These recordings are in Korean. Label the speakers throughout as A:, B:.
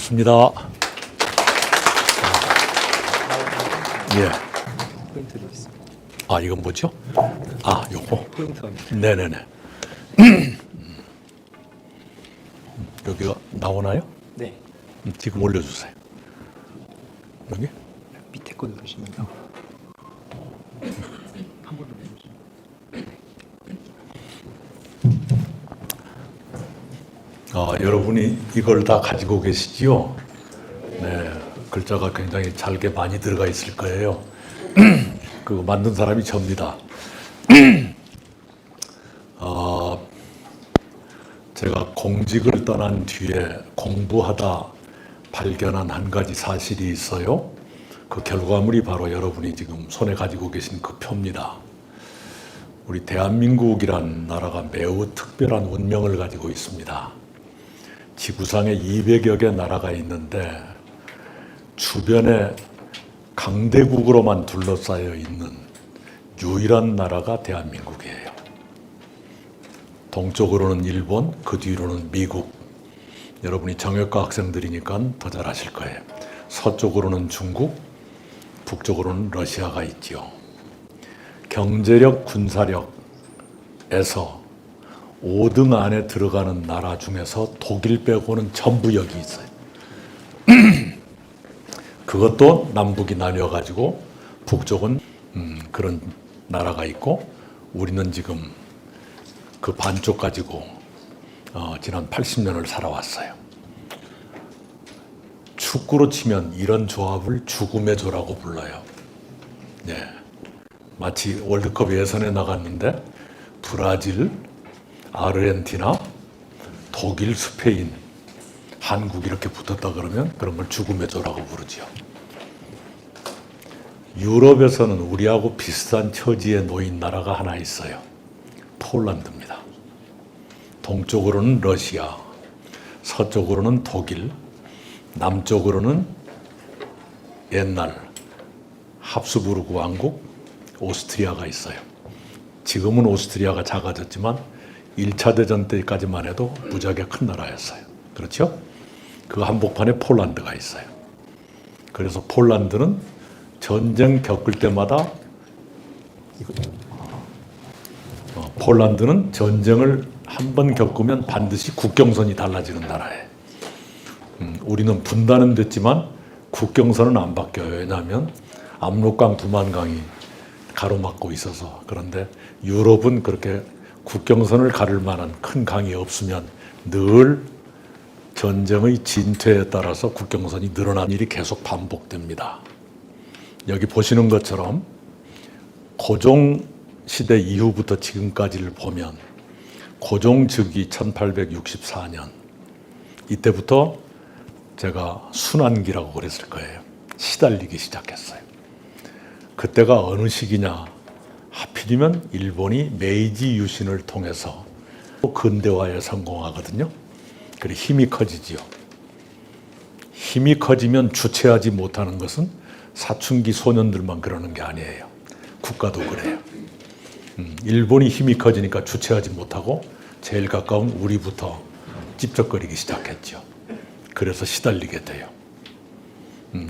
A: 좋습니다. 예.
B: 포인트를 있습니다.
A: 아, 이건 뭐죠? 아, 요거.
B: 포인트가
A: 네네네. 여기가 나오나요?
B: 네,
A: 지금 올려주세요. 여기?
B: 밑에 거 누르시면 나와요. 한번 누르시면.
A: 여러분이 이걸 다 가지고 계시지요? 네, 글자가 굉장히 잘게 많이 들어가 있을 거예요. 그거 만든 사람이 접니다. 제가 공직을 떠난 뒤에 공부하다 발견한 한 가지 사실이 있어요. 그 결과물이 바로 여러분이 지금 손에 가지고 계신 그 표입니다. 우리 대한민국이란 나라가 매우 특별한 운명을 가지고 있습니다. 지구상에 200여 개 나라가 있는데 주변에 강대국으로만 둘러싸여 있는 유일한 나라가 대한민국이에요. 동쪽으로는 일본, 그 뒤로는 미국. 여러분이 정외과 학생들이니까 더 잘 아실 거예요. 서쪽으로는 중국, 북쪽으로는 러시아가 있지요. 경제력, 군사력에서 5등 안에 들어가는 나라 중에서 독일 빼고는 전부 여기 있어요. 그것도 남북이 나뉘어가지고 북쪽은 그런 나라가 있고 우리는 지금 그 반쪽 가지고 지난 80년을 살아왔어요. 축구로 치면 이런 조합을 죽음의 조라고 불러요. 네. 마치 월드컵 예선에 나갔는데 브라질, 아르헨티나, 독일, 스페인, 한국 이렇게 붙었다 그러면 그런 걸 죽음의 조라고 부르죠. 유럽에서는 우리하고 비슷한 처지에 놓인 나라가 하나 있어요. 폴란드입니다. 동쪽으로는 러시아, 서쪽으로는 독일, 남쪽으로는 옛날 합스부르크 왕국 오스트리아가 있어요. 지금은 오스트리아가 작아졌지만 1차 대전 때까지만 해도 무지하게 큰 나라였어요. 그렇죠? 그 한복판에 폴란드가 있어요. 그래서 폴란드는 전쟁 겪을 때마다 폴란드는 전쟁을 한 번 겪으면 반드시 국경선이 달라지는 나라예요. 우리는 분단은 됐지만 국경선은 안 바뀌어요. 왜냐하면 압록강, 두만강이 가로막고 있어서. 그런데 유럽은 그렇게 국경선을 가를 만한 큰 강이 없으면 늘 전쟁의 진퇴에 따라서 국경선이 늘어난 일이 계속 반복됩니다. 여기 보시는 것처럼 고종 시대 이후부터 지금까지를 보면 고종 즉위 1864년 이때부터 제가 순환기라고 그랬을 거예요. 시달리기 시작했어요. 그때가 어느 시기냐? 하필이면 일본이 메이지 유신을 통해서 근대화에 성공하거든요. 그리고 힘이 커지지요. 힘이 커지면 주체하지 못하는 것은 사춘기 소년들만 그러는 게 아니에요. 국가도 그래요. 일본이 힘이 커지니까 주체하지 못하고 제일 가까운 우리부터 찝쩍거리기 시작했죠. 그래서 시달리게 돼요.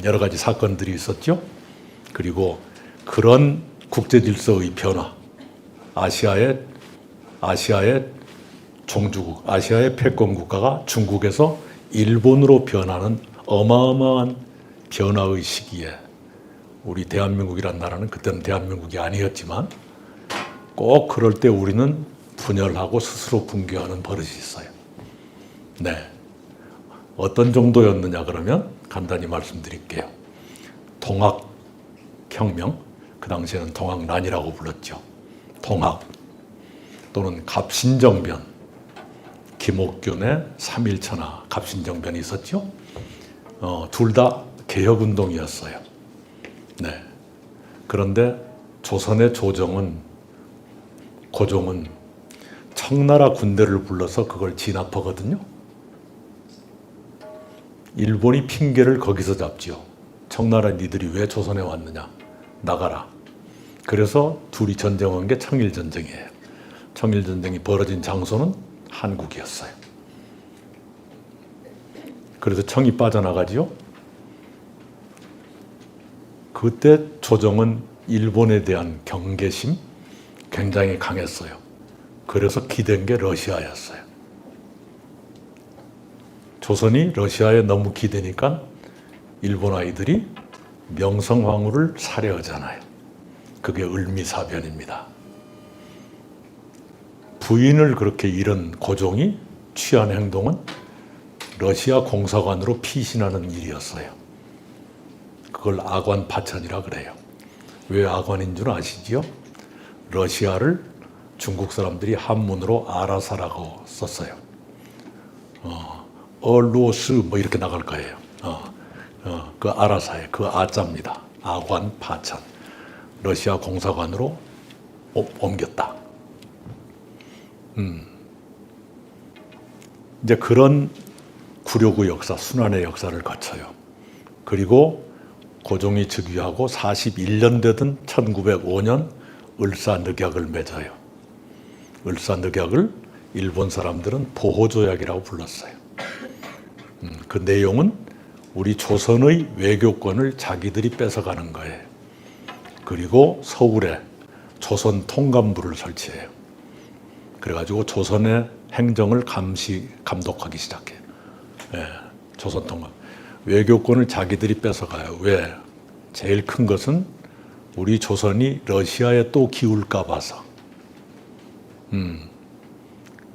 A: 여러 가지 사건들이 있었죠. 그리고 그런 국제 질서의 변화, 아시아의 종주국, 아시아의 패권 국가가 중국에서 일본으로 변하는 어마어마한 변화의 시기에 우리 대한민국이란 나라는 그때는 대한민국이 아니었지만 꼭 그럴 때 우리는 분열하고 스스로 붕괴하는 버릇이 있어요. 네. 어떤 정도였느냐 그러면 간단히 말씀드릴게요. 동학혁명, 그 당시에는 동학난이라고 불렀죠. 동학 또는 갑신정변, 김옥균의 3.1천하 갑신정변이 있었죠. 둘 다 개혁운동이었어요. 네. 그런데 조선의 고종은 청나라 군대를 불러서 그걸 진압하거든요. 일본이 핑계를 거기서 잡지요. 청나라 니들이 왜 조선에 왔느냐? 나가라. 그래서 둘이 전쟁한 게 청일전쟁이에요. 청일전쟁이 벌어진 장소는 한국이었어요. 그래서 청이 빠져나가지요. 그때 조정은 일본에 대한 경계심 굉장히 강했어요. 그래서 기댄 게 러시아였어요. 조선이 러시아에 너무 기대니까 일본 아이들이 명성황후를 살해하잖아요. 그게 을미사변입니다. 부인을 그렇게 잃은 고종이 취한 행동은 러시아 공사관으로 피신하는 일이었어요. 그걸 아관 파천이라 그래요. 왜 아관인 줄 아시지요? 러시아를 중국 사람들이 한문으로 아라사라고 썼어요. 얼로스 뭐 이렇게 나갈 거예요. 그 아라사에 그 아자입니다. 아관 파천. 러시아 공사관으로 옮겼다. 이제 그런 구려구 역사, 순환의 역사를 거쳐요. 그리고 고종이 즉위하고 41년 되던 1905년 을사늑약을 맺어요. 을사늑약을 일본 사람들은 보호조약이라고 불렀어요. 그 내용은 우리 조선의 외교권을 자기들이 뺏어가는 거예요. 그리고 서울에 조선 통감부를 설치해요. 그래가지고 조선의 행정을 감독하기 시작해요. 예, 조선 통감. 외교권을 자기들이 뺏어가요. 왜? 제일 큰 것은 우리 조선이 러시아에 또 기울까 봐서.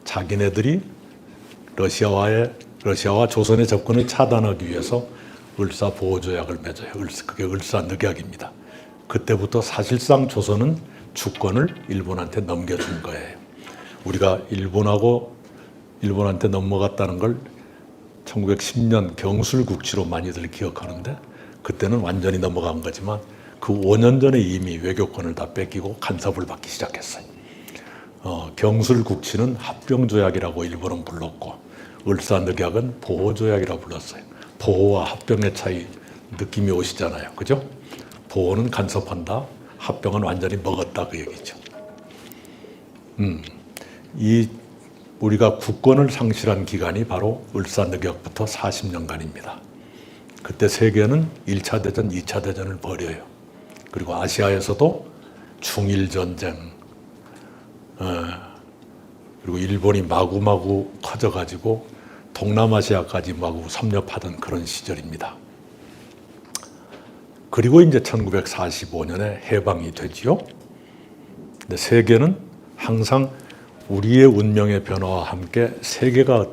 A: 자기네들이 러시아와 조선의 접근을 차단하기 위해서 을사보호조약을 맺어요. 그게 을사늑약입니다. 그때부터 사실상 조선은 주권을 일본한테 넘겨준 거예요. 우리가 일본한테 넘어갔다는 걸 1910년 경술국치로 많이들 기억하는데 그때는 완전히 넘어간 거지만 그 5년 전에 이미 외교권을 다 뺏기고 간섭을 받기 시작했어요. 경술국치는 합병조약이라고 일본은 불렀고 을사늑약은 보호조약이라고 불렀어요. 보호와 합병의 차이 느낌이 오시잖아요. 그죠? 보호는 간섭한다. 합병은 완전히 먹었다 그 얘기죠. 우리가 국권을 상실한 기간이 바로 을사늑약부터 40년간입니다. 그때 세계는 1차 대전, 2차 대전을 벌여요. 그리고 아시아에서도 중일전쟁, 그리고 일본이 마구마구 커져가지고 동남아시아까지 마구 섭렵하던 그런 시절입니다. 그리고 이제 1945년에 해방이 되지요. 근데 세계는 항상 우리의 운명의 변화와 함께 세계가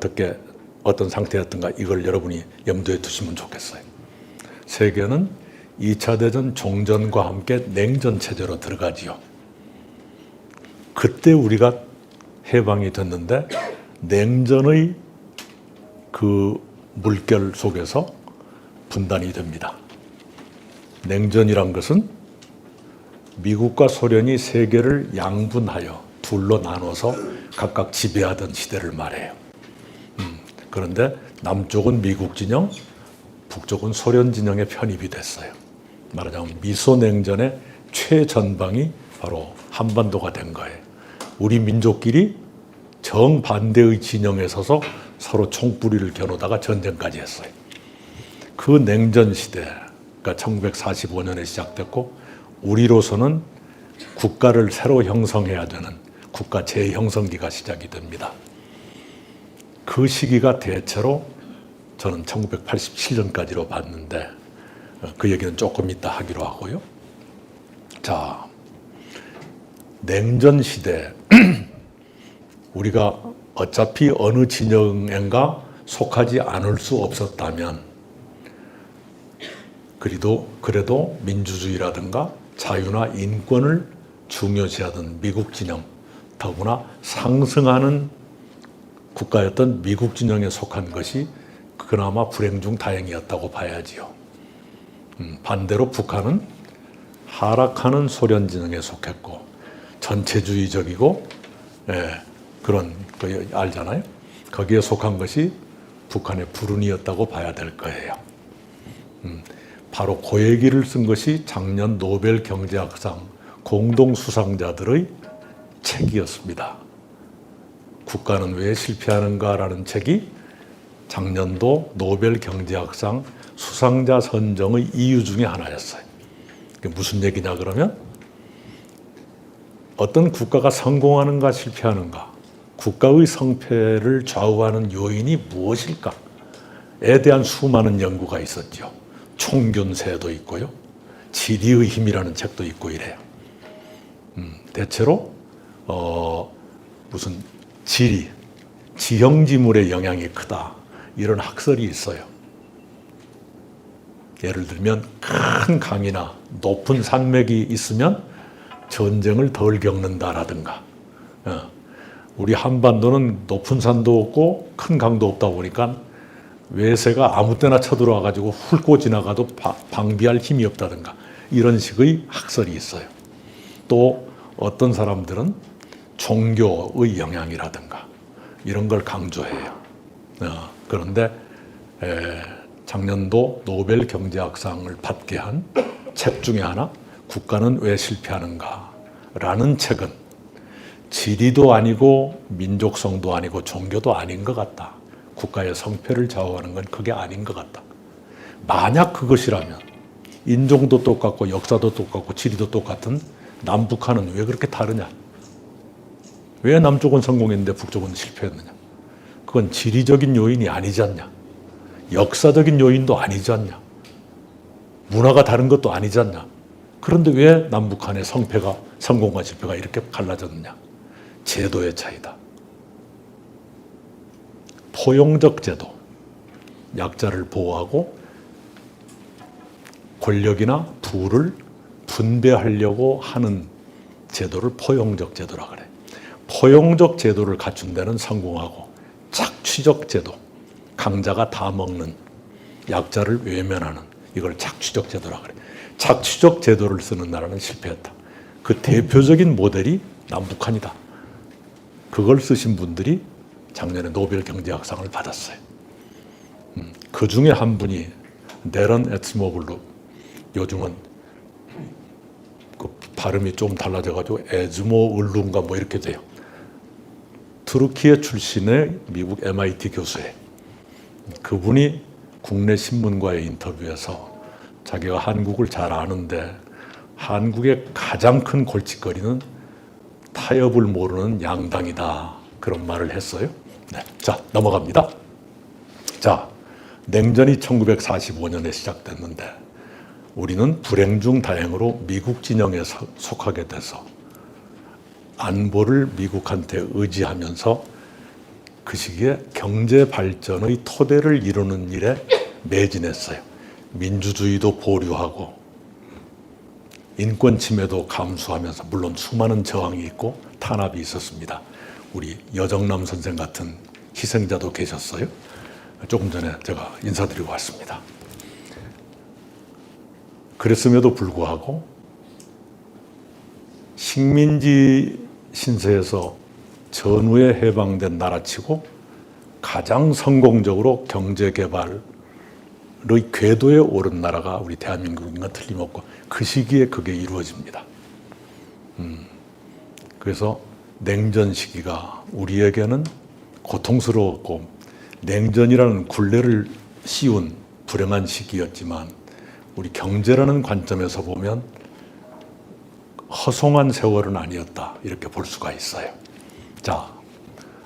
A: 어떤 상태였던가 이걸 여러분이 염두에 두시면 좋겠어요. 세계는 2차 대전 종전과 함께 냉전 체제로 들어가지요. 그때 우리가 해방이 됐는데 냉전의 그 물결 속에서 분단이 됩니다. 냉전이란 것은 미국과 소련이 세계를 양분하여 둘로 나눠서 각각 지배하던 시대를 말해요. 그런데 남쪽은 미국 진영, 북쪽은 소련 진영에 편입이 됐어요. 말하자면 미소냉전의 최전방이 바로 한반도가 된 거예요. 우리 민족끼리 정반대의 진영에 서서 서로 총뿌리를 겨누다가 전쟁까지 했어요. 그 냉전 시대가 1945년에 시작됐고 우리로서는 국가를 새로 형성해야 되는 국가 재형성기가 시작이 됩니다. 그 시기가 대체로 저는 1987년까지로 봤는데 그 얘기는 조금 이따 하기로 하고요. 자, 냉전 시대 우리가 어차피 어느 진영인가 속하지 않을 수 없었다면 그래도 민주주의라든가 자유나 인권을 중요시하던 미국 진영, 더구나 상승하는 국가였던 미국 진영에 속한 것이 그나마 불행 중 다행이었다고 봐야지요. 반대로 북한은 하락하는 소련 진영에 속했고 전체주의적이고 그런 거 알잖아요. 거기에 속한 것이 북한의 불운이었다고 봐야 될 거예요. 바로 그 얘기를 쓴 것이 작년 노벨 경제학상 공동 수상자들의 책이었습니다. 국가는 왜 실패하는가라는 책이 작년도 노벨 경제학상 수상자 선정의 이유 중에 하나였어요. 그게 무슨 얘기냐 그러면 어떤 국가가 성공하는가 실패하는가, 국가의 성패를 좌우하는 요인이 무엇일까에 대한 수많은 연구가 있었죠. 총균세도 있고요. 지리의 힘이라는 책도 있고 이래요. 대체로 무슨 지형지물의 영향이 크다 이런 학설이 있어요. 예를 들면 큰 강이나 높은 산맥이 있으면 전쟁을 덜 겪는다라든가. 우리 한반도는 높은 산도 없고 큰 강도 없다 보니까 외세가 아무 때나 쳐들어와 가지고 훑고 지나가도 방비할 힘이 없다든가 이런 식의 학설이 있어요. 또 어떤 사람들은 종교의 영향이라든가 이런 걸 강조해요. 그런데 작년도 노벨 경제학상을 받게 한 책 중에 하나, 국가는 왜 실패하는가라는 책은 지리도 아니고 민족성도 아니고 종교도 아닌 것 같다. 국가의 성패를 좌우하는 건 그게 아닌 것 같다. 만약 그것이라면 인종도 똑같고 역사도 똑같고 지리도 똑같은 남북한은 왜 그렇게 다르냐? 왜 남쪽은 성공했는데 북쪽은 실패했느냐? 그건 지리적인 요인이 아니지 않냐? 역사적인 요인도 아니지 않냐? 문화가 다른 것도 아니지 않냐? 그런데 왜 남북한의 성공과 실패가 이렇게 갈라졌느냐? 제도의 차이다. 포용적 제도, 약자를 보호하고 권력이나 부를 분배하려고 하는 제도를 포용적 제도라 그래. 포용적 제도를 갖춘 데는 성공하고 착취적 제도, 강자가 다 먹는, 약자를 외면하는 이걸 착취적 제도라 그래. 착취적 제도를 쓰는 나라는 실패했다. 그 대표적인 모델이 남북한이다. 그걸 쓰신 분들이 작년에 노벨 경제학상을 받았어요. 그 중에 한 분이 네런 에츠모글루, 요즘은 그 발음이 좀 달라져가지고 에즈모 을룬가 뭐 이렇게 돼요. 투르키예 출신의 미국 MIT 교수예요. 그분이 국내 신문과의 인터뷰에서 자기가 한국을 잘 아는데 한국의 가장 큰 골칫거리는 타협을 모르는 양당이다. 그런 말을 했어요. 네. 자, 넘어갑니다. 자, 냉전이 1945년에 시작됐는데 우리는 불행 중 다행으로 미국 진영에 속하게 돼서 안보를 미국한테 의지하면서 그 시기에 경제 발전의 토대를 이루는 일에 매진했어요. 민주주의도 보류하고 인권 침해도 감수하면서 물론 수많은 저항이 있고 탄압이 있었습니다. 우리 여정남 선생 같은 희생자도 계셨어요. 조금 전에 제가 인사드리고 왔습니다. 그랬음에도 불구하고 식민지 신세에서 전후에 해방된 나라치고 가장 성공적으로 경제개발의 궤도에 오른 나라가 우리 대한민국인 건 틀림없고 그 시기에 그게 이루어집니다. 그래서 냉전 시기가 우리에게는 고통스러웠고 냉전이라는 굴레를 씌운 불행한 시기였지만 우리 경제라는 관점에서 보면 허송한 세월은 아니었다 이렇게 볼 수가 있어요. 자,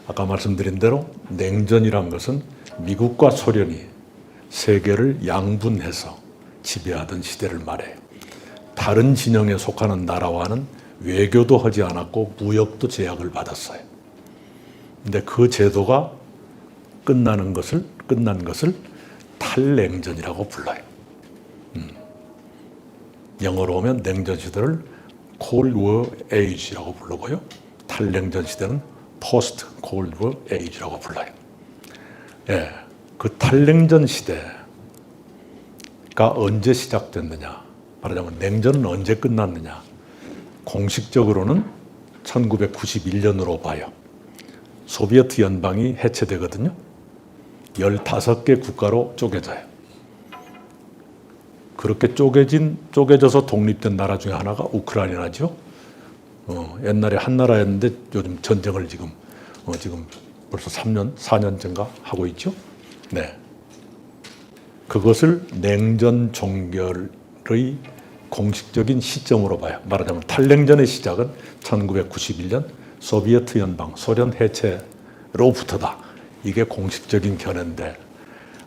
A: 아까 말씀드린 대로 냉전이란 것은 미국과 소련이 세계를 양분해서 지배하던 시대를 말해요. 다른 진영에 속하는 나라와는 외교도 하지 않았고 무역도 제약을 받았어요. 근데 그 제도가 끝난 것을 탈냉전이라고 불러요. 영어로 하면 냉전 시대를 Cold War Age라고 부르고요. 탈냉전 시대는 Post Cold War Age라고 불러요. 예, 그 탈냉전 시대가 언제 시작됐느냐? 말하자면 냉전은 언제 끝났느냐? 공식적으로는 1991년으로 봐요. 소비에트 연방이 해체되거든요. 15개 국가로 쪼개져요. 그렇게 쪼개져서 독립된 나라 중에 하나가 우크라이나죠. 옛날에 한 나라였는데 요즘 전쟁을 지금 벌써 3년, 4년째인가 하고 있죠. 네. 그것을 냉전 종결의 공식적인 시점으로 봐요. 말하자면 탈냉전의 시작은 1991년 소비에트 연방, 소련 해체로부터다. 이게 공식적인 견해인데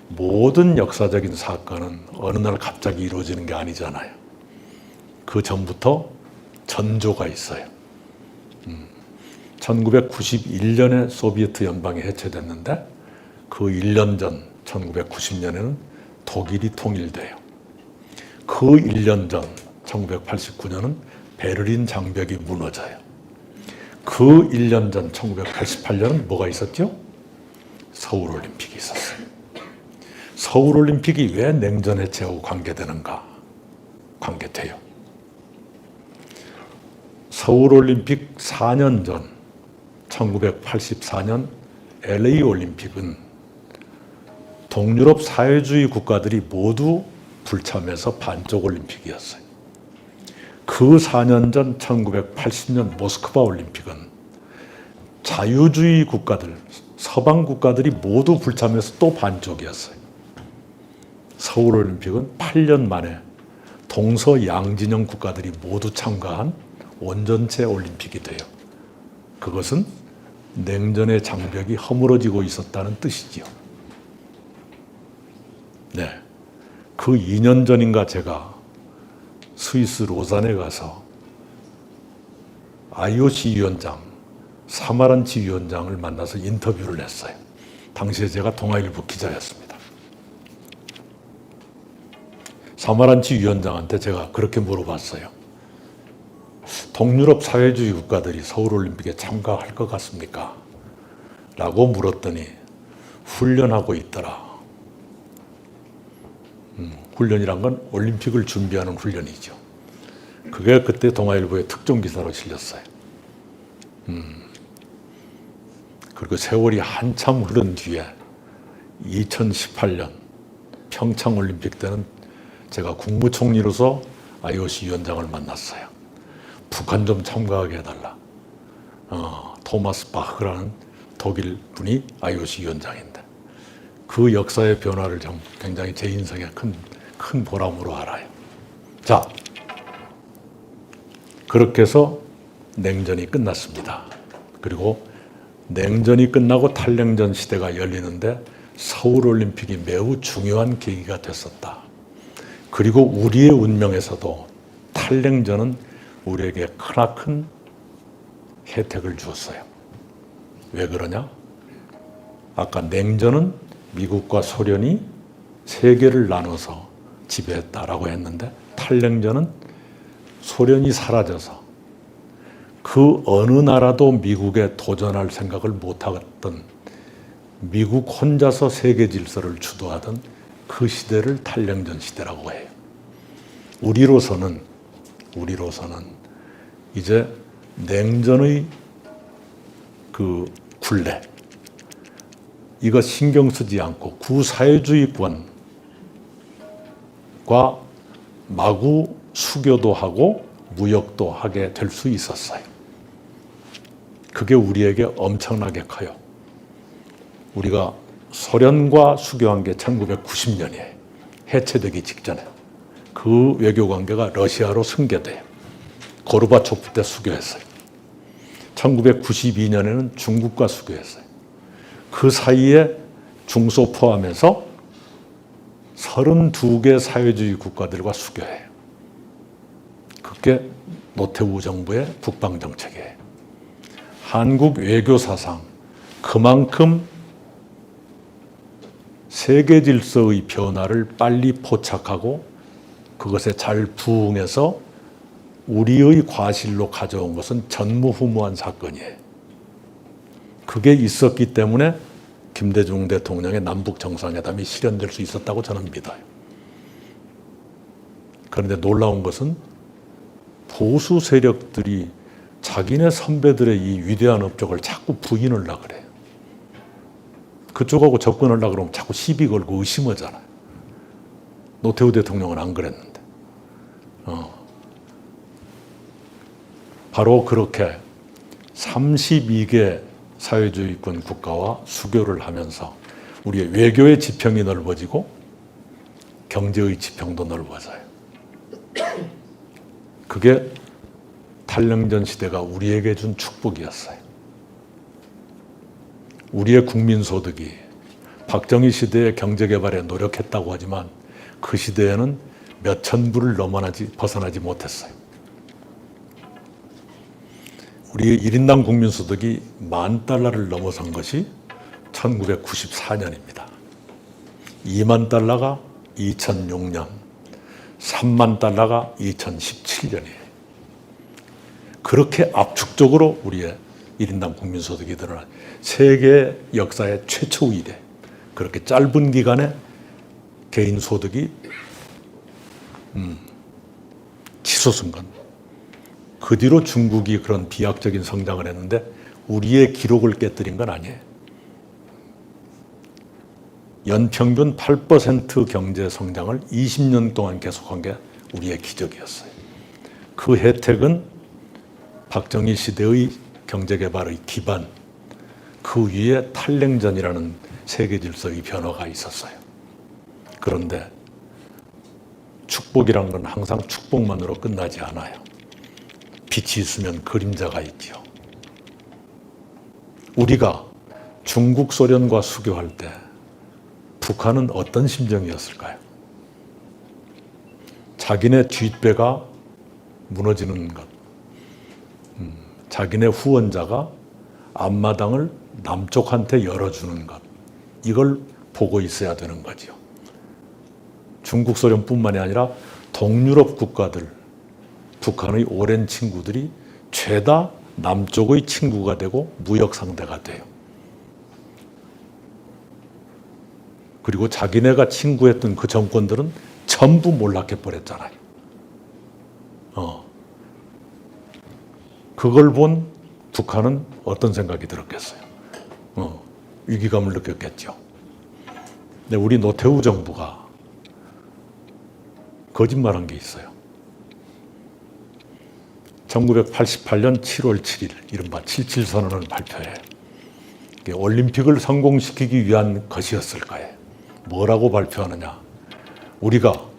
A: 모든 역사적인 사건은 어느 날 갑자기 이루어지는 게 아니잖아요. 그 전부터 전조가 있어요. 1991년에 소비에트 연방이 해체됐는데 그 1년 전 1990년에는 독일이 통일돼요. 그 1년 전 1989년은 베를린 장벽이 무너져요. 그 1년 전 1988년은 뭐가 있었죠? 서울올림픽이 있었어요. 서울올림픽이 왜 냉전 해체하고 관계되는가? 관계돼요. 서울올림픽 4년 전 1984년 LA 올림픽은 동유럽 사회주의 국가들이 모두 불참해서 반쪽 올림픽이었어요. 그 4년 전 1980년 모스크바 올림픽은 자유주의 국가들, 서방 국가들이 모두 불참해서 또 반쪽이었어요. 서울올림픽은 8년 만에 동서 양진영 국가들이 모두 참가한 온전체 올림픽이 돼요. 그것은 냉전의 장벽이 허물어지고 있었다는 뜻이지요. 네. 그 2년 전인가 제가 스위스 로잔에 가서 IOC 위원장, 사마란치 위원장을 만나서 인터뷰를 했어요. 당시에 제가 동아일보 기자였습니다. 사마란치 위원장한테 제가 그렇게 물어봤어요. 동유럽 사회주의 국가들이 서울올림픽에 참가할 것 같습니까? 라고 물었더니 훈련하고 있더라. 훈련이란 건 올림픽을 준비하는 훈련이죠. 그게 그때 동아일보의 특종 기사로 실렸어요. 그리고 세월이 한참 흐른 뒤에 2018년 평창올림픽 때는 제가 국무총리로서 IOC 위원장을 만났어요. 북한 좀 참가하게 해달라. 토마스 바흐라는 독일 분이 IOC 위원장인데 그 역사의 변화를 굉장히 제 인생에 큰 보람으로 알아요. 자, 그렇게 해서 냉전이 끝났습니다. 그리고 냉전이 끝나고 탈냉전 시대가 열리는데 서울올림픽이 매우 중요한 계기가 됐었다. 그리고 우리의 운명에서도 탈냉전은 우리에게 크나큰 혜택을 주었어요. 왜 그러냐? 아까 냉전은 미국과 소련이 세계를 나눠서 지배했다라고 했는데 탈냉전은 소련이 사라져서 그 어느 나라도 미국에 도전할 생각을 못하던 미국 혼자서 세계 질서를 주도하던 그 시대를 탈냉전 시대라고 해요. 우리로서는 이제 냉전의 그 굴레, 이거 신경 쓰지 않고 구사회주의권과 마구 수교도 하고 무역도 하게 될 수 있었어요. 그게 우리에게 엄청나게 커요. 우리가 소련과 수교한 게 1990년이에요. 해체되기 직전에. 그 외교 관계가 러시아로 승계돼요. 고르바초프 때 수교했어요. 1992년에는 중국과 수교했어요. 그 사이에 중소 포함해서 32개 사회주의 국가들과 수교해요. 그게 노태우 정부의 북방정책이에요. 한국 외교사상 그만큼 세계 질서의 변화를 빨리 포착하고 그것에 잘 부응해서 우리의 과실로 가져온 것은 전무후무한 사건이에요. 그게 있었기 때문에 김대중 대통령의 남북 정상회담이 실현될 수 있었다고 저는 믿어요. 그런데 놀라운 것은 보수 세력들이 자기네 선배들의 이 위대한 업적을 자꾸 부인을 하려고 그래요. 그쪽하고 접근하려고 그러면 자꾸 시비 걸고 의심하잖아요. 노태우 대통령은 안 그랬는데. 바로 그렇게 32개 사회주의권 국가와 수교를 하면서 우리의 외교의 지평이 넓어지고 경제의 지평도 넓어져요. 그게 탈냉전 시대가 우리에게 준 축복이었어요. 우리의 국민소득이 박정희 시대의 경제개발에 노력했다고 하지만 그 시대에는 몇천 불을 벗어나지 못했어요. 우리의 1인당 국민소득이 $10,000를 넘어선 것이 1994년입니다. 2만 달러가 2006년, 3만 달러가 2017년이에요. 그렇게 압축적으로 우리의 1인당 국민소득이 늘어난 세계 역사의 최초 이래 그렇게 짧은 기간에 개인 소득이 치솟은 건 그 뒤로 중국이 그런 비약적인 성장을 했는데 우리의 기록을 깨뜨린 건 아니에요. 연평균 8% 경제 성장을 20년 동안 계속한 게 우리의 기적이었어요. 그 혜택은 박정희 시대의 경제개발의 기반, 그 위에 탈냉전이라는 세계 질서의 변화가 있었어요. 그런데 축복이란 건 항상 축복만으로 끝나지 않아요. 빛이 있으면 그림자가 있지요. 우리가 중국 소련과 수교할 때 북한은 어떤 심정이었을까요? 자기네 뒷배가 무너지는 것, 자기네 후원자가 앞마당을 남쪽한테 열어주는 것, 이걸 보고 있어야 되는 거죠. 중국 소련뿐만이 아니라 동유럽 국가들, 북한의 오랜 친구들이 죄다 남쪽의 친구가 되고 무역 상대가 돼요. 그리고 자기네가 친구했던 그 정권들은 전부 몰락해 버렸잖아요. 그걸 본 북한은 어떤 생각이 들었겠어요? 위기감을 느꼈겠죠. 근데 우리 노태우 정부가 거짓말한 게 있어요. 1988년 7월 7일 이른바 77선언을 발표해 올림픽을 성공시키기 위한 것이었을 거예요. 뭐라고 발표하느냐? 우리가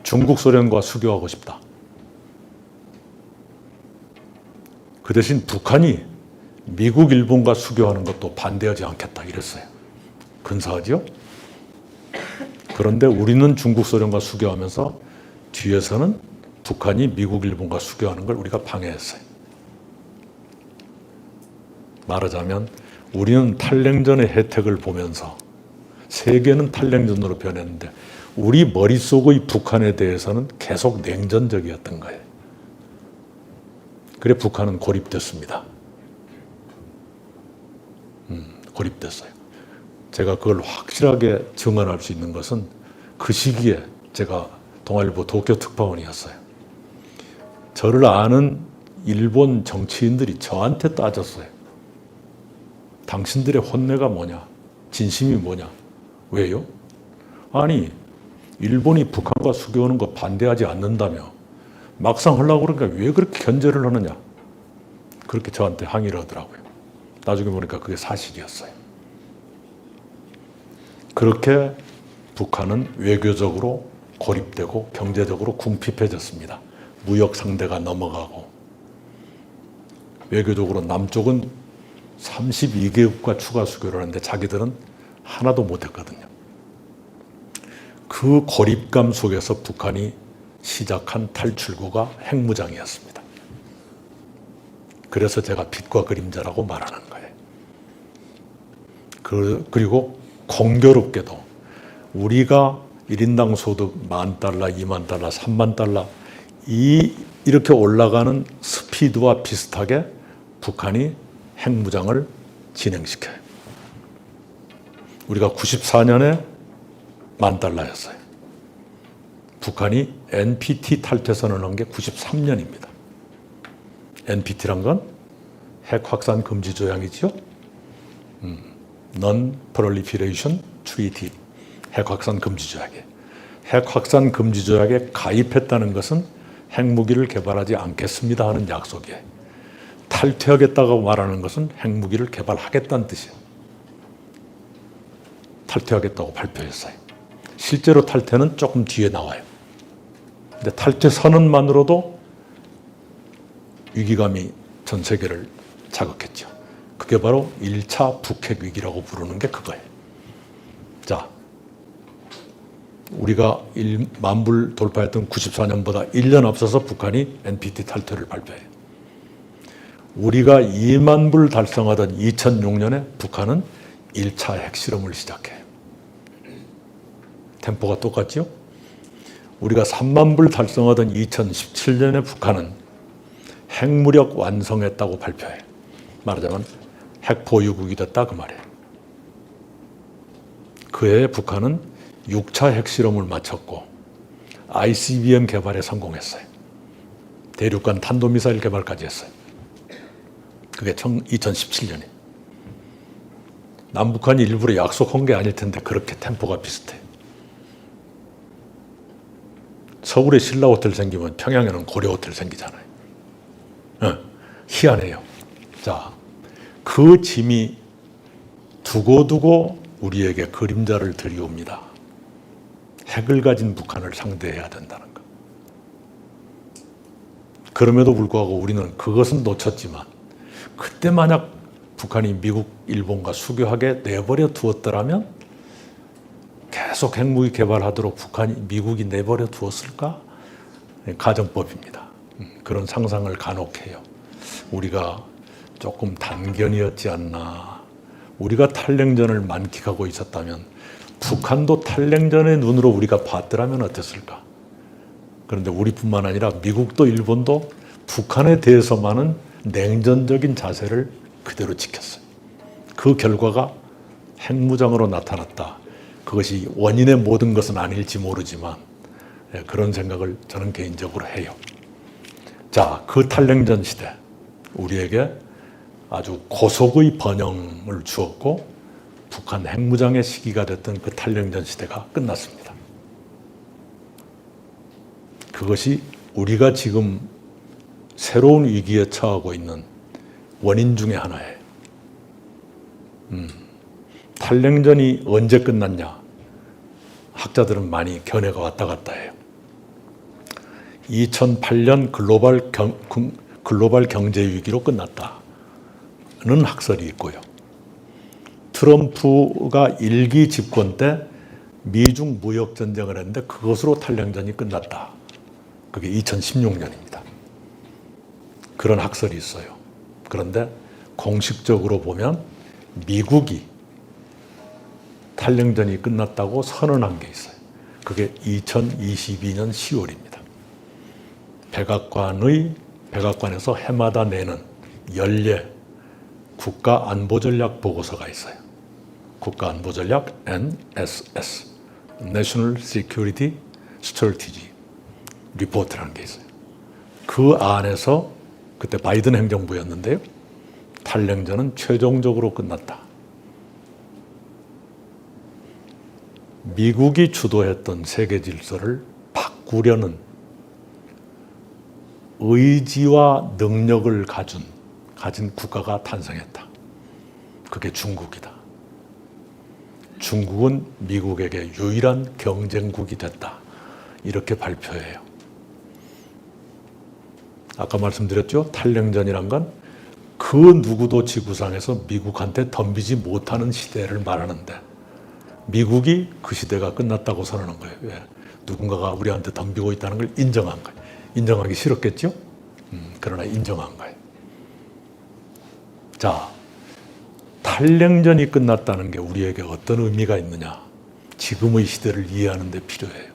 A: 중국 소련과 수교하고 싶다. 그 대신 북한이 미국 일본과 수교하는 것도 반대하지 않겠다 이랬어요. 근사하죠? 그런데 우리는 중국 소련과 수교하면서 뒤에서는 북한이 미국 일본과 수교하는 걸 우리가 방해했어요. 말하자면 우리는 탈냉전의 혜택을 보면서 세계는 탈냉전으로 변했는데 우리 머릿속의 북한에 대해서는 계속 냉전적이었던 거예요. 그래 북한은 고립됐습니다. 고립됐어요. 제가 그걸 확실하게 증언할 수 있는 것은 그 시기에 제가 동아일보 도쿄 특파원이었어요. 저를 아는 일본 정치인들이 저한테 따졌어요. 당신들의 혼내가 뭐냐? 진심이 뭐냐? 왜요? 아니, 일본이 북한과 수교하는 거 반대하지 않는다며 막상 하려고 그러니까 왜 그렇게 견제를 하느냐? 그렇게 저한테 항의를 하더라고요. 나중에 보니까 그게 사실이었어요. 그렇게 북한은 외교적으로 고립되고 경제적으로 궁핍해졌습니다. 무역 상대가 넘어가고 외교적으로 남쪽은 32개국과 추가 수교를 하는데 자기들은 하나도 못했거든요. 그 고립감 속에서 북한이 시작한 탈출구가 핵무장이었습니다. 그래서 제가 빛과 그림자라고 말하는 거예요. 그리고 공교롭게도 우리가 1인당 소득 $10,000, $20,000, $30,000 이렇게 올라가는 스피드와 비슷하게 북한이 핵무장을 진행시켜요. 우리가 94년에 $10,000였어요. 북한이 NPT 탈퇴선을 한 게 93년입니다. NPT란 건 핵 확산 금지 조약이죠. Non-Proliferation Treaty, 핵 확산 금지 조약이에요. 핵 확산 금지 조약에 가입했다는 것은 핵무기를 개발하지 않겠습니다 하는 약속이에요. 탈퇴하겠다고 말하는 것은 핵무기를 개발하겠다는 뜻이에요. 탈퇴하겠다고 발표했어요. 실제로 탈퇴는 조금 뒤에 나와요. 근데 탈퇴 선언만으로도 위기감이 전 세계를 자극했죠. 그게 바로 1차 북핵 위기라고 부르는 게 그거예요. 자, 우리가 1만 불 돌파했던 94년보다 1년 앞서서 북한이 NPT 탈퇴를 발표해요. 우리가 2만 불 달성하던 2006년에 북한은 1차 핵실험을 시작해요. 템포가 똑같죠? 우리가 3만 불 달성하던 2017년에 북한은 핵무력 완성했다고 발표해요. 말하자면 핵 보유국이 됐다 그 말이에요. 그해 북한은 6차 핵실험을 마쳤고 ICBM 개발에 성공했어요. 대륙간 탄도미사일 개발까지 했어요. 그게 2017년에. 남북한이 일부러 약속한 게 아닐 텐데 그렇게 템포가 비슷해. 서울에 신라호텔 생기면 평양에는 고려호텔 생기잖아요. 희한해요. 자, 그 짐이 두고두고 우리에게 그림자를 들이옵니다. 핵을 가진 북한을 상대해야 된다는 것. 그럼에도 불구하고 우리는 그것은 놓쳤지만 그때 만약 북한이 미국, 일본과 수교하게 내버려 두었더라면 계속 핵무기 개발하도록 미국이 내버려 두었을까? 가정법입니다. 그런 상상을 간혹 해요. 우리가 조금 단견이었지 않나. 우리가 탈냉전을 만끽하고 있었다면 북한도 탈냉전의 눈으로 우리가 봤더라면 어땠을까? 그런데 우리뿐만 아니라 미국도 일본도 북한에 대해서만은 냉전적인 자세를 그대로 지켰어요. 그 결과가 핵무장으로 나타났다. 그것이 원인의 모든 것은 아닐지 모르지만 그런 생각을 저는 개인적으로 해요. 자, 그 탈냉전 시대 우리에게 아주 고속의 번영을 주었고 북한 핵무장의 시기가 됐던 그 탈냉전 시대가 끝났습니다. 그것이 우리가 지금 새로운 위기에 처하고 있는 원인 중에 하나예요. 탈냉전이 언제 끝났냐? 학자들은 많이 견해가 왔다 갔다 해요. 2008년 글로벌 경제 위기로 끝났다는 학설이 있고요. 트럼프가 1기 집권 때 미중 무역 전쟁을 했는데 그것으로 탈냉전이 끝났다. 그게 2016년입니다. 그런 학설이 있어요. 그런데 공식적으로 보면 미국이 탈냉전이 끝났다고 선언한 게 있어요. 그게 2022년 10월입니다. 백악관에서 해마다 내는 연례 국가안보전략 보고서가 있어요. 국가안보전략 NSS, National Security Strategy Report라는 게 있어요. 그 안에서 그때 바이든 행정부였는데요. 탈냉전은 최종적으로 끝났다. 미국이 주도했던 세계 질서를 바꾸려는 의지와 능력을 가진 국가가 탄생했다. 그게 중국이다. 중국은 미국에게 유일한 경쟁국이 됐다. 이렇게 발표해요. 아까 말씀드렸죠? 탈냉전이란 건 그 누구도 지구상에서 미국한테 덤비지 못하는 시대를 말하는데 미국이 그 시대가 끝났다고 선언한 거예요. 왜? 누군가가 우리한테 덤비고 있다는 걸 인정한 거예요. 인정하기 싫었겠죠? 그러나 인정한 거예요. 자, 탈냉전이 끝났다는 게 우리에게 어떤 의미가 있느냐? 지금의 시대를 이해하는 데 필요해요.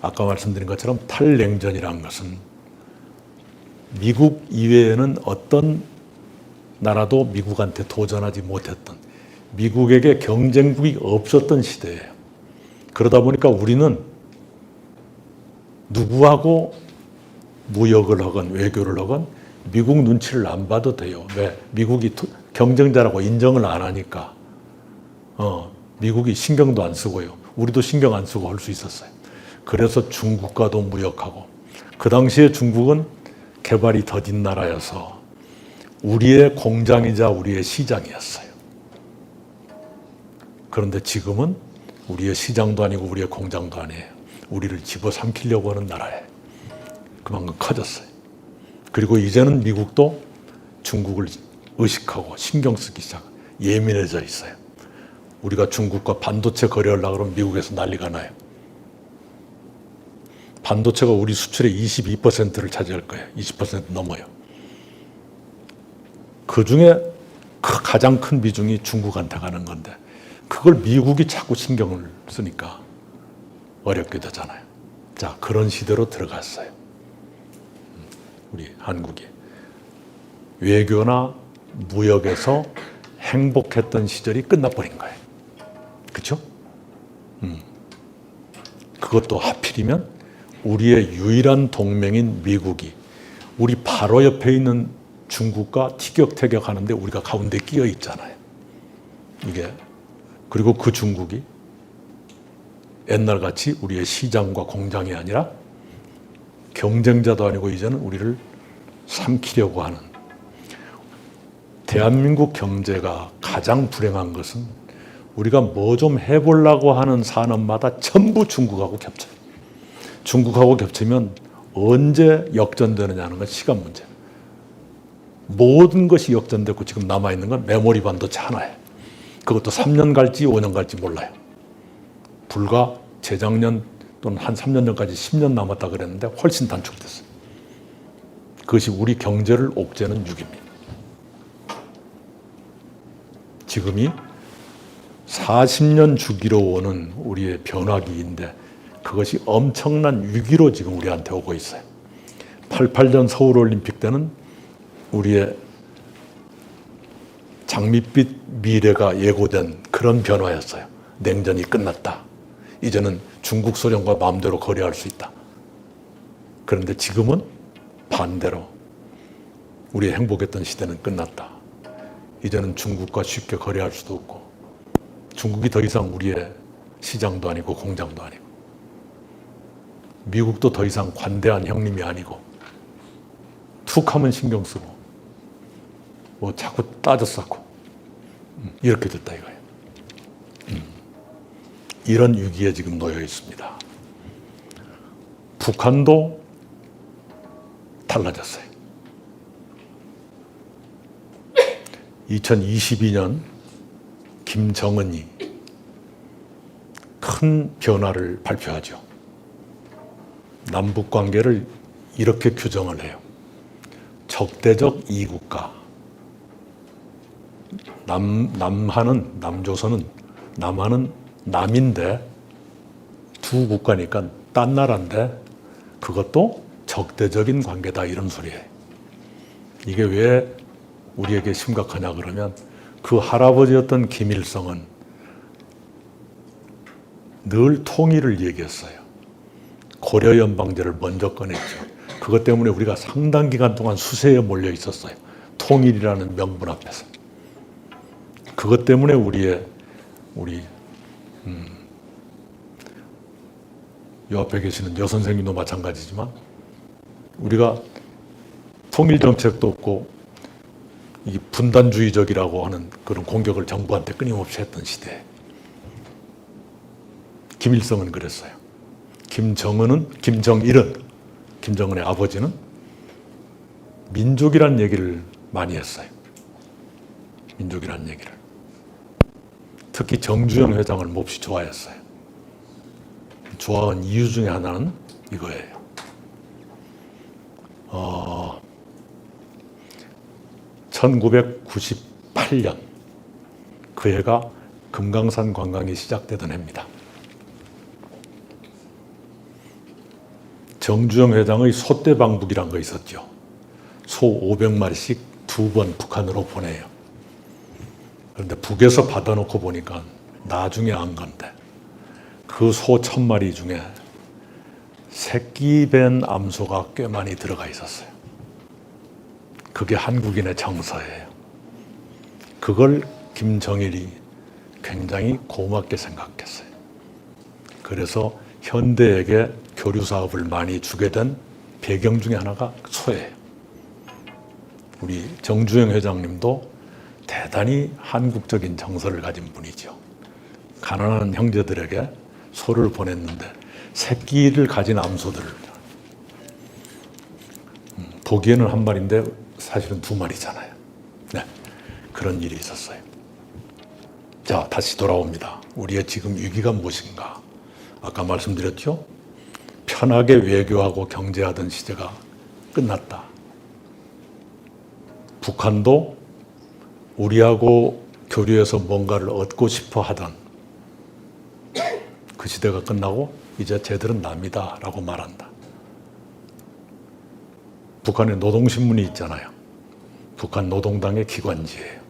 A: 아까 말씀드린 것처럼 탈냉전이라는 것은 미국 이외에는 어떤 나라도 미국한테 도전하지 못했던, 미국에게 경쟁국이 없었던 시대예요. 그러다 보니까 우리는 누구하고 무역을 하건 외교를 하건 미국 눈치를 안 봐도 돼요. 왜? 미국이 경쟁자라고 인정을 안 하니까. 미국이 신경도 안 쓰고요. 우리도 신경 안 쓰고 할 수 있었어요. 그래서 중국과도 무역하고, 그 당시에 중국은 개발이 더딘 나라여서 우리의 공장이자 우리의 시장이었어요. 그런데 지금은 우리의 시장도 아니고 우리의 공장도 아니에요. 우리를 집어삼키려고 하는 나라예요. 그만큼 커졌어요. 그리고 이제는 미국도 중국을 의식하고 신경 쓰기 시작, 예민해져 있어요. 우리가 중국과 반도체 거래하려고 그러면 미국에서 난리가 나요. 반도체가 우리 수출의 22%를 차지할 거예요. 20% 넘어요. 그 중에 가장 큰 비중이 중국한테 가는 건데 그걸 미국이 자꾸 신경을 쓰니까 어렵게 되잖아요. 자, 그런 시대로 들어갔어요. 우리 한국이. 외교나 무역에서 행복했던 시절이 끝나버린 거예요. 그렇죠? 그것도 하필이면 우리의 유일한 동맹인 미국이 우리 바로 옆에 있는 중국과 티격태격하는데 우리가 가운데 끼어 있잖아요. 이게 그리고 그 중국이 옛날같이 우리의 시장과 공장이 아니라 경쟁자도 아니고 이제는 우리를 삼키려고 하는. 대한민국 경제가 가장 불행한 것은 우리가 뭐 좀 해보려고 하는 산업마다 전부 중국하고 겹쳐요. 중국하고 겹치면 언제 역전되느냐는 건 시간 문제. 모든 것이 역전됐고 지금 남아있는 건 메모리 반도체 하나예요. 그것도 3년 갈지 5년 갈지 몰라요. 불과 재작년 또는 한 3년 전까지 10년 남았다 그랬는데 훨씬 단축됐어요. 그것이 우리 경제를 옥죄는 위기입니다. 지금이 40년 주기로 오는 우리의 변화기인데 그것이 엄청난 위기로 지금 우리한테 오고 있어요. 88년 서울올림픽 때는 우리의 장밋빛 미래가 예고된 그런 변화였어요. 냉전이 끝났다. 이제는 중국 소련과 마음대로 거래할 수 있다. 그런데 지금은 반대로 우리의 행복했던 시대는 끝났다. 이제는 중국과 쉽게 거래할 수도 없고 중국이 더 이상 우리의 시장도 아니고 공장도 아니고 미국도 더 이상 관대한 형님이 아니고 툭 하면 신경 쓰고 뭐 자꾸 따져 쌓고 이렇게 됐다 이거예요. 이런 위기에 지금 놓여 있습니다. 북한도 달라졌어요. 2022년 김정은이 큰 변화를 발표하죠. 남북 관계를 이렇게 규정을 해요. 적대적 이국가. 남조선은 남한은 남인데 두 국가니까 딴 나라인데 그것도 적대적인 관계다 이런 소리예요. 이게 왜 우리에게 심각하냐 그러면 그 할아버지였던 김일성은 늘 통일을 얘기했어요. 고려연방제를 먼저 꺼냈죠. 그것 때문에 우리가 상당 기간 동안 수세에 몰려 있었어요. 통일이라는 명분 앞에서. 그것 때문에 우리 요 앞에 계시는 여선생님도 마찬가지지만 우리가 통일 정책도 없고 이 분단주의적이라고 하는 그런 공격을 정부한테 끊임없이 했던 시대에 김일성은 그랬어요. 김정일은 김정은의 아버지는 민족이란 얘기를 많이 했어요. 민족이란 얘기를. 특히 정주영 회장을 몹시 좋아했어요. 좋아한 이유 중에 하나는 이거예요. 1998년 그 해가 금강산 관광이 시작되던 해입니다. 정주영 회장의 소떼 방북이란 거 있었죠. 소 500마리씩 2번 북한으로 보내요. 그런데 북에서 받아놓고 보니까 나중에 안 건데 그 소 1000마리 중에 새끼 벤 암소가 꽤 많이 들어가 있었어요. 그게 한국인의 정서예요. 그걸 김정일이 굉장히 고맙게 생각했어요. 그래서 현대에게 교류 사업을 많이 주게 된 배경 중에 하나가 소예요. 우리 정주영 회장님도 대단히 한국적인 정서를 가진 분이죠. 가난한 형제들에게 소를 보냈는데 새끼를 가진 암소들을 보기에는 한 마리인데 사실은 두 마리잖아요. 네, 그런 일이 있었어요. 자, 다시 돌아옵니다. 우리의 지금 위기가 무엇인가? 아까 말씀드렸죠? 편하게 외교하고 경제하던 시대가 끝났다. 북한도 우리하고 교류해서 뭔가를 얻고 싶어 하던 그 시대가 끝나고 이제 쟤들은 남이다 라고 말한다. 북한에 노동신문이 있잖아요. 북한 노동당의 기관지예요.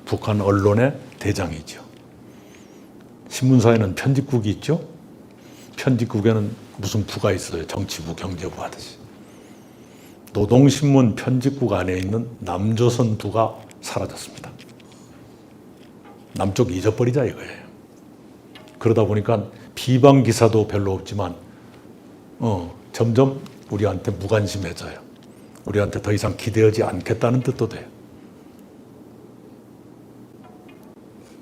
A: 북한 언론의 대장이죠. 신문사에는 편집국이 있죠. 편집국에는 무슨 부가 있어요. 정치부, 경제부 하듯이. 노동신문 편집국 안에 있는 남조선부가 사라졌습니다. 남쪽 잊어버리자 이거예요. 그러다 보니까 비방 기사도 별로 없지만 점점 우리한테 무관심해져요. 우리한테 더 이상 기대하지 않겠다는 뜻도 돼요.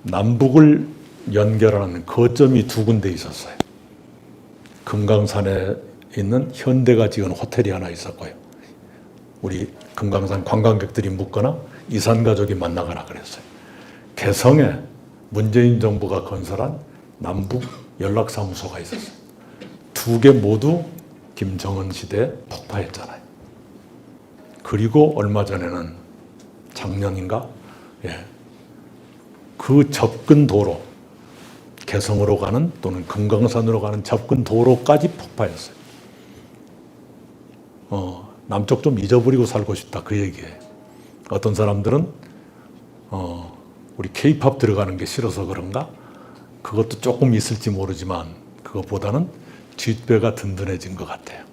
A: 남북을 연결하는 거점이 두 군데 있었어요. 금강산에 있는 현대가 지은 호텔이 하나 있었고요. 우리 금강산 관광객들이 묵거나 이산 가족이 만나거나 그랬어요. 개성에 문재인 정부가 건설한 남북 연락사무소가 있었어요. 두 개 모두 김정은 시대에 폭파했잖아요. 그리고 얼마 전에는 작년인가? 그 접근 도로, 개성으로 가는 또는 금강산으로 가는 접근 도로까지 폭파했어요. 남쪽 좀 잊어버리고 살고 싶다 그 얘기예요. 어떤 사람들은 우리 K-팝 들어가는 게 싫어서 그런가? 그것도 조금 있을지 모르지만 그것보다는 뒷배가 든든해진 것 같아요.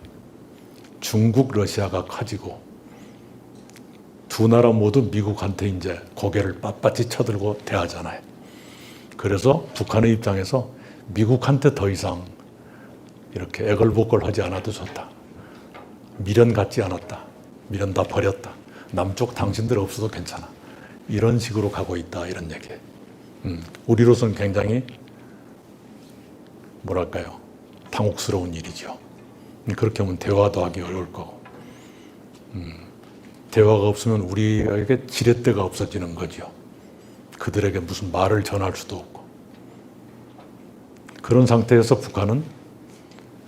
A: 중국, 러시아가 커지고 두 나라 모두 미국한테 이제 고개를 빳빳이 쳐들고 대하잖아요. 그래서 북한의 입장에서 미국한테 더 이상 이렇게 애걸복걸하지 않아도 좋다. 미련 갖지 않았다. 미련 다 버렸다. 남쪽 당신들 없어도 괜찮아. 이런 식으로 가고 있다. 이런 얘기예요. 우리로서는 굉장히 뭐랄까요? 당혹스러운 일이죠. 그렇게 하면 대화도 하기 어려울 거고. 대화가 없으면 우리에게 지렛대가 없어지는 거죠. 그들에게 무슨 말을 전할 수도 없고. 그런 상태에서 북한은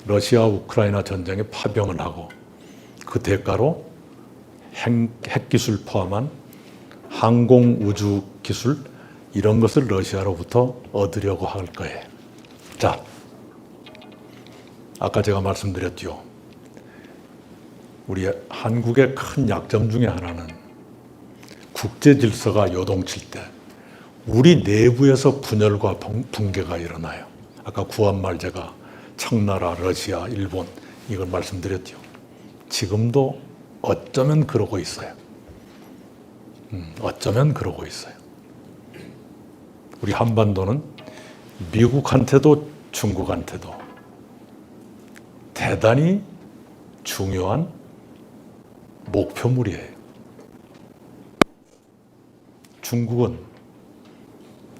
A: 러시아 우크라이나 전쟁에 파병을 하고 그 대가로 핵기술 포함한 항공 우주 기술 이런 것을 러시아로부터 얻으려고 할 거예요. 자, 아까 제가 말씀드렸죠. 우리 한국의 큰 약점 중에 하나는 국제 질서가 요동칠 때 우리 내부에서 분열과 붕괴가 일어나요. 아까 구한말 제가 청나라, 러시아, 일본 이걸 말씀드렸죠. 지금도 어쩌면 그러고 있어요. 어쩌면 그러고 있어요. 우리 한반도는 미국한테도 중국한테도 대단히 중요한 목표물이에요. 중국은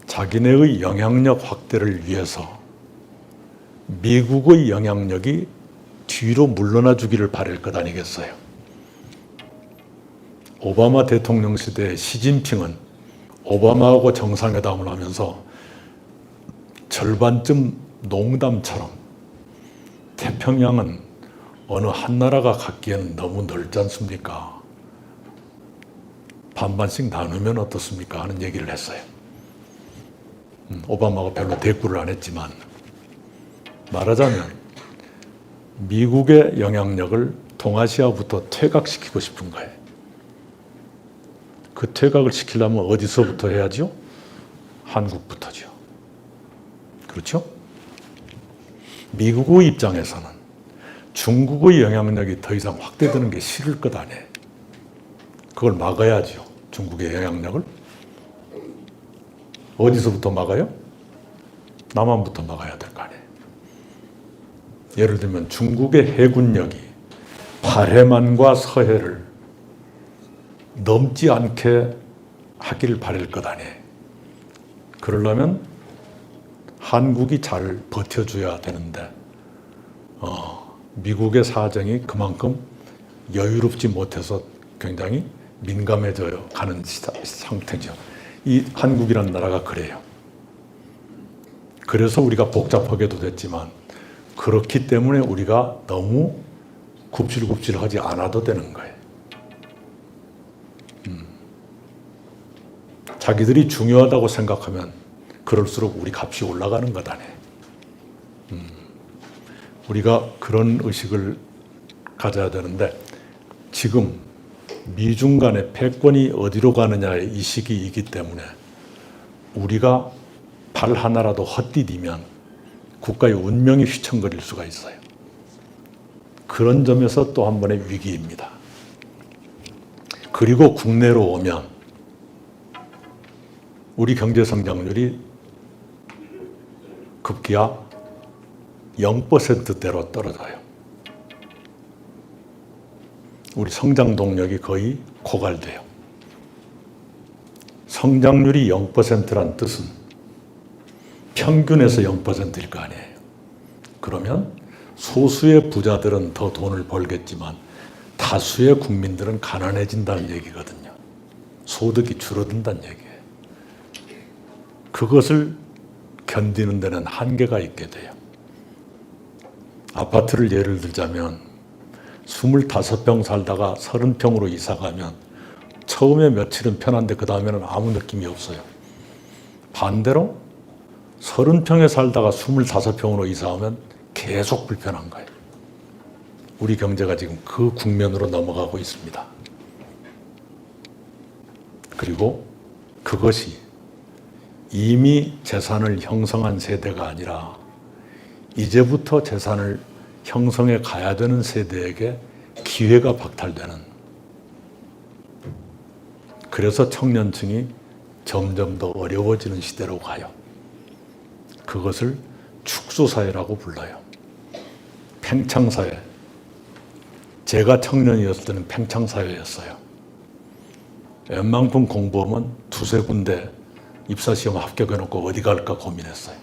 A: 자기네의 영향력 확대를 위해서 미국의 영향력이 뒤로 물러나 주기를 바랄 것 아니겠어요? 오바마 대통령 시대의 시진핑은 오바마하고 정상회담을 하면서 절반쯤 농담처럼 태평양은 어느 한 나라가 갖기에는 너무 넓지 않습니까? 반반씩 나누면 어떻습니까? 하는 얘기를 했어요. 오바마가 별로 대꾸를 안 했지만 말하자면 미국의 영향력을 동아시아부터 퇴각시키고 싶은 거예요. 그 퇴각을 시키려면 어디서부터 해야죠? 한국부터죠. 그렇죠? 미국의 입장에서는 중국의 영향력이 더 이상 확대되는 게 싫을 것 아니에요. 그걸 막아야죠. 중국의 영향력을. 어디서부터 막아요? 남한부터 막아야 될 거 아니에요. 예를 들면 중국의 해군력이 바해만과 서해를 넘지 않게 하기를 바랄 것 아니에요. 그러려면 한국이 잘 버텨줘야 되는데 미국의 사정이 그만큼 여유롭지 못해서 굉장히 민감해져 가는 상태죠. 이 한국이라는 나라가 그래요. 그래서 우리가 복잡하게도 됐지만 그렇기 때문에 우리가 너무 굽실굽실하지 않아도 되는 거예요. 자기들이 중요하다고 생각하면 그럴수록 우리 값이 올라가는 것 아니에요. 우리가 그런 의식을 가져야 되는데 지금 미중 간의 패권이 어디로 가느냐의 이 시기이기 때문에 우리가 발 하나라도 헛디디면 국가의 운명이 휘청거릴 수가 있어요. 그런 점에서 또 한 번의 위기입니다. 그리고 국내로 오면 우리 경제 성장률이 급기야 0%대로 떨어져요. 우리 성장 동력이 거의 고갈돼요. 성장률이 0%란 뜻은 평균에서 0%일 거 아니에요. 그러면 소수의 부자들은 더 돈을 벌겠지만 다수의 국민들은 가난해진다는 얘기거든요. 소득이 줄어든다는 얘기예요. 그것을 견디는 데는 한계가 있게 돼요. 아파트를 예를 들자면 25평 살다가 30평으로 이사 가면 처음에 며칠은 편한데 그 다음에는 아무 느낌이 없어요. 반대로 30평에 살다가 25평으로 이사 오면 계속 불편한 거예요. 우리 경제가 지금 그 국면으로 넘어가고 있습니다. 그리고 그것이 이미 재산을 형성한 세대가 아니라 이제부터 재산을 형성해 가야 되는 세대에게 기회가 박탈되는, 그래서 청년층이 점점 더 어려워지는 시대로 가요. 그것을 축소사회라고 불러요. 팽창사회. 제가 청년이었을 때는 팽창사회였어요. 웬만큼 공부하면 두세 군데 입사시험 합격해놓고 어디 갈까 고민했어요.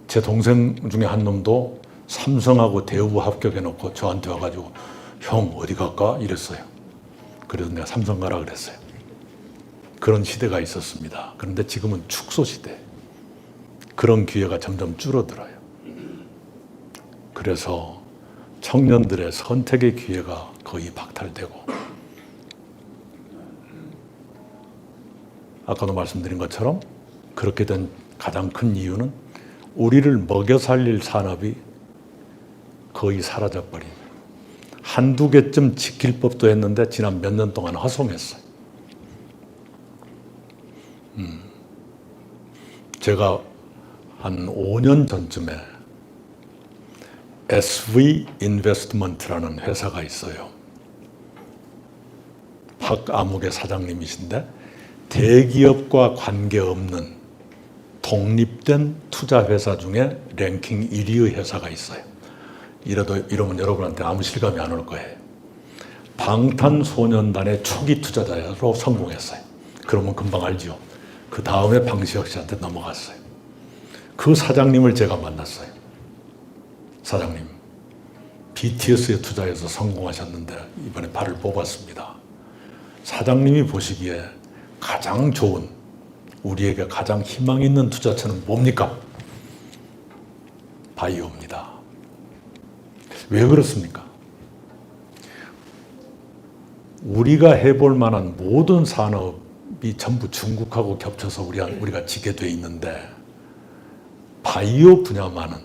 A: 제 동생 중에 한 놈도 삼성하고 대우 합격해놓고 저한테 와가지고 형 어디 갈까 이랬어요. 그래서 내가 삼성 가라 그랬어요. 그런 시대가 있었습니다. 그런데 지금은 축소 시대. 그런 기회가 점점 줄어들어요. 그래서 청년들의 선택의 기회가 거의 박탈되고, 아까도 말씀드린 것처럼 그렇게 된 가장 큰 이유는 우리를 먹여 살릴 산업이 거의 사라져버린, 한두 개쯤 지킬 법도 했는데 지난 몇 년 동안 허송했어요. 제가 한 5년 전쯤에 SV 인베스트먼트라는 회사가 있어요. 박아묵의 사장님이신데 대기업과 관계없는 독립된 투자회사 중에 랭킹 1위의 회사가 있어요. 이러면 여러분한테 아무 실감이 안 올 거예요. 방탄소년단의 초기 투자자로 성공했어요. 그러면 금방 알죠. 그 다음에 방시혁 씨한테 넘어갔어요. 그 사장님을 제가 만났어요. 사장님, BTS에 투자해서 성공하셨는데 이번에 발을 뽑았습니다. 사장님이 보시기에 가장 좋은, 우리에게 가장 희망 있는 투자처는 뭡니까? 바이오입니다. 왜 그렇습니까? 우리가 해볼 만한 모든 산업이 전부 중국하고 겹쳐서 우리가 지게 돼 있는데 바이오 분야만은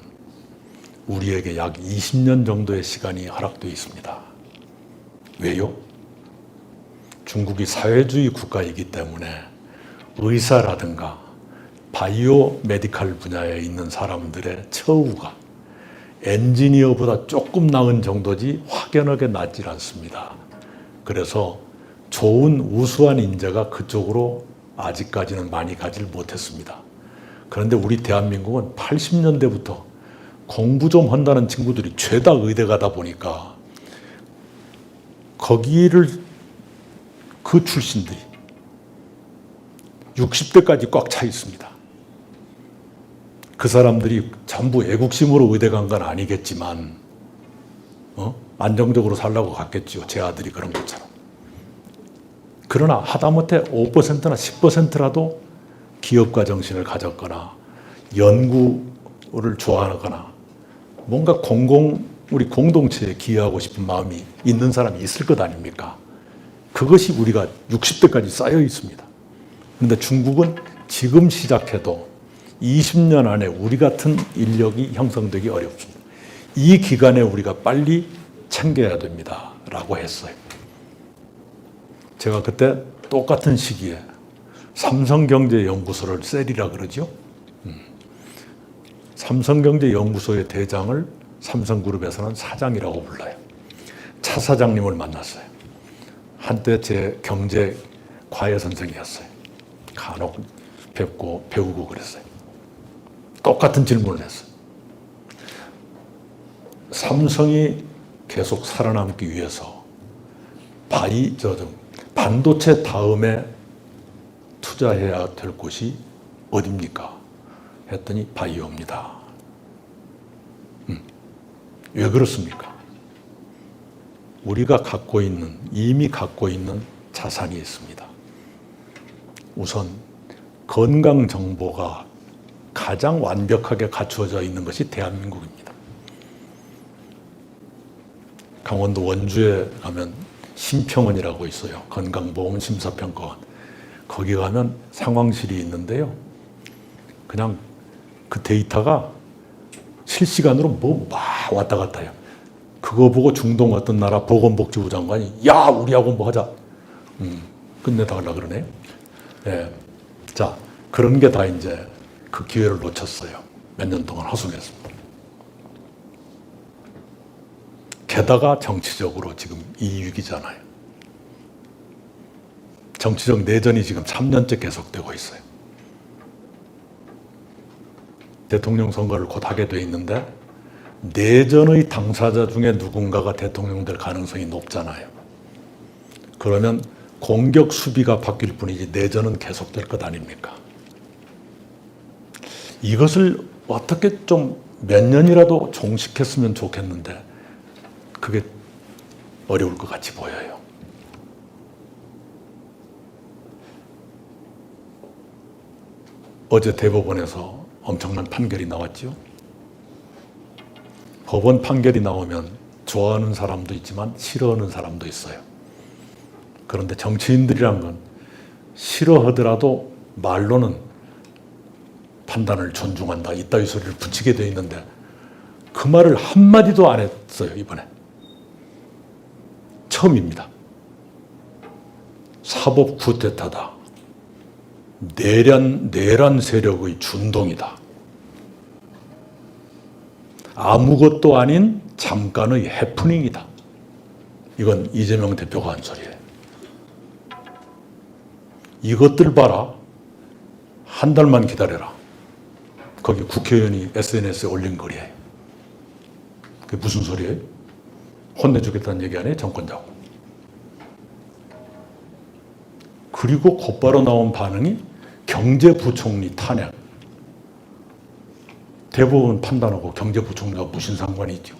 A: 우리에게 약 20년 정도의 시간이 허락되어 있습니다. 왜요? 중국이 사회주의 국가이기 때문에 의사라든가 바이오 메디칼 분야에 있는 사람들의 처우가 엔지니어보다 조금 나은 정도지 확연하게 낮지 않습니다. 그래서 좋은 우수한 인재가 그쪽으로 아직까지는 많이 가지를 못했습니다. 그런데 우리 대한민국은 80년대부터 공부 좀 한다는 친구들이 죄다 의대 가다 보니까 거기를 그 출신들이 60대까지 꽉 차 있습니다. 그 사람들이 전부 애국심으로 의대 간 건 아니겠지만 안정적으로 살라고 갔겠죠. 제 아들이 그런 것처럼. 그러나 하다못해 5%나 10%라도 기업가 정신을 가졌거나 연구를 좋아하거나 뭔가 우리 공동체에 기여하고 싶은 마음이 있는 사람이 있을 것 아닙니까? 그것이 우리가 60대까지 쌓여 있습니다. 그런데 중국은 지금 시작해도 20년 안에 우리 같은 인력이 형성되기 어렵습니다. 이 기간에 우리가 빨리 챙겨야 됩니다. 라고 했어요. 제가 그때 똑같은 시기에 삼성경제연구소를 셀이라 그러죠. 삼성경제연구소의 대장을 삼성그룹에서는 사장이라고 불러요. 차 사장님을 만났어요. 한때 제 경제 과외 선생이었어요. 간혹 뵙고 배우고 그랬어요. 똑같은 질문을 했어요. 삼성이 계속 살아남기 위해서 반도체 다음에 투자해야 될 곳이 어디입니까? 했더니 바이오입니다. 왜 그렇습니까? 우리가 이미 갖고 있는 자산이 있습니다. 우선 건강 정보가 가장 완벽하게 갖추어져 있는 것이 대한민국입니다. 강원도 원주에 가면 심평원이라고 있어요. 건강보험 심사평가원. 거기 가면 상황실이 있는데요. 그냥 그 데이터가 실시간으로 막 왔다 갔다 해요. 그거 보고 중동 어떤 나라 보건복지부 장관이 야 우리하고 뭐 하자. 끝내달라 그러네요. 예. 자, 그런 게 다 이제 그 기회를 놓쳤어요. 몇 년 동안 허송했습니다. 게다가 정치적으로 지금 이 위기잖아요. 정치적 내전이 지금 3년째 계속되고 있어요. 대통령 선거를 곧 하게 돼 있는데 내전의 당사자 중에 누군가가 대통령 될 가능성이 높잖아요. 그러면 공격 수비가 바뀔 뿐이지 내전은 계속될 것 아닙니까? 이것을 어떻게 좀 몇 년이라도 종식했으면 좋겠는데 그게 어려울 것 같이 보여요. 어제 대법원에서 엄청난 판결이 나왔죠. 법원 판결이 나오면 좋아하는 사람도 있지만 싫어하는 사람도 있어요. 그런데 정치인들이란 건 싫어하더라도 말로는 판단을 존중한다 이따위 소리를 붙이게 돼 있는데 그 말을 한마디도 안 했어요. 이번에 처음입니다. 사법 쿠데타다. 내란 세력의 준동이다. 아무것도 아닌 잠깐의 해프닝이다. 이건 이재명 대표가 한 소리예요. 이것들 봐라. 한 달만 기다려라. 거기 국회의원이 SNS에 올린 글이에요. 그게 무슨 소리예요? 혼내주겠다는 얘기 아니에요? 정권자고. 그리고 곧바로 나온 반응이 경제부총리 탄핵. 대법원 판단하고 경제부총리가 무슨 상관이 있죠?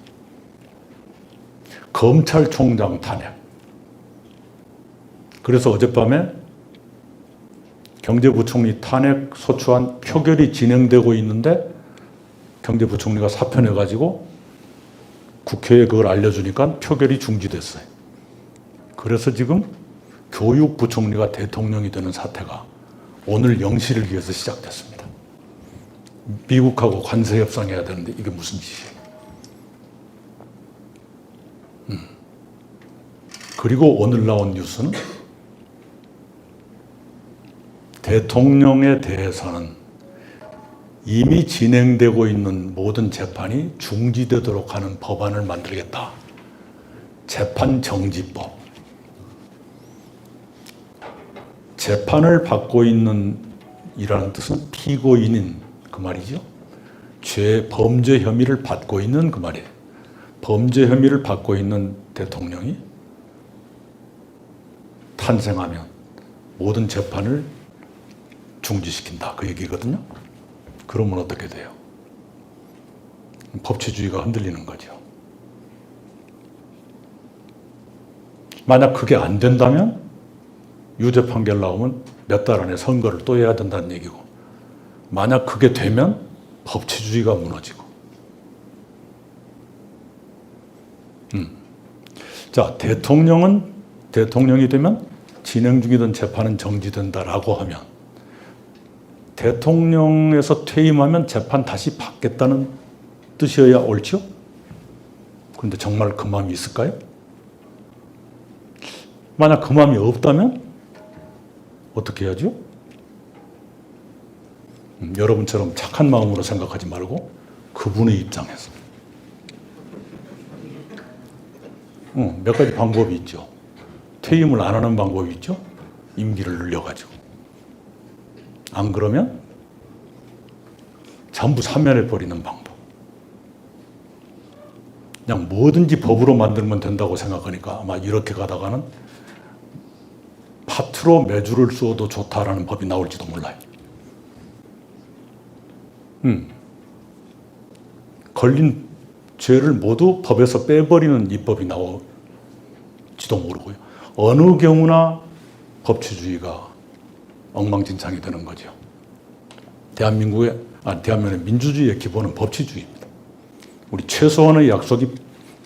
A: 검찰총장 탄핵. 그래서 어젯밤에 경제부총리 탄핵 소추안 표결이 진행되고 있는데 경제부총리가 사표내가지고 국회에 그걸 알려주니까 표결이 중지됐어요. 그래서 지금 교육부총리가 대통령이 되는 사태가 오늘 0시를 위해서 시작됐습니다. 미국하고 관세 협상해야 되는데 이게 무슨 짓이에요? 그리고 오늘 나온 뉴스는 대통령에 대해서는 이미 진행되고 있는 모든 재판이 중지되도록 하는 법안을 만들겠다. 재판정지법. 재판을 받고 있는 이라는 뜻은 피고인인 그 말이죠. 범죄 혐의를 받고 있는 그 말이에요. 범죄 혐의를 받고 있는 대통령이 탄생하면 모든 재판을 중지시킨다 그 얘기거든요. 그러면 어떻게 돼요? 법치주의가 흔들리는 거죠. 만약 그게 안 된다면 유죄 판결 나오면 몇 달 안에 선거를 또 해야 된다는 얘기고, 만약 그게 되면 법치주의가 무너지고. 자, 대통령이 되면 진행 중이던 재판은 정지된다라고 하면, 대통령에서 퇴임하면 재판 다시 받겠다는 뜻이어야 옳죠? 그런데 정말 그 마음이 있을까요? 만약 그 마음이 없다면 어떻게 해야죠? 여러분처럼 착한 마음으로 생각하지 말고 그분의 입장에서 몇 가지 방법이 있죠. 퇴임을 안 하는 방법이 있죠. 임기를 늘려가지고. 안 그러면 전부 사면해버리는 방법. 그냥 뭐든지 법으로 만들면 된다고 생각하니까 아마 이렇게 가다가는 파트로 매주를 쏘도 좋다라는 법이 나올지도 몰라요. 걸린 죄를 모두 법에서 빼버리는 입법이 나올지도 모르고요. 어느 경우나 법치주의가 엉망진창이 되는 거죠. 대한민국의 민주주의의 기본은 법치주의입니다. 우리 최소한의 약속이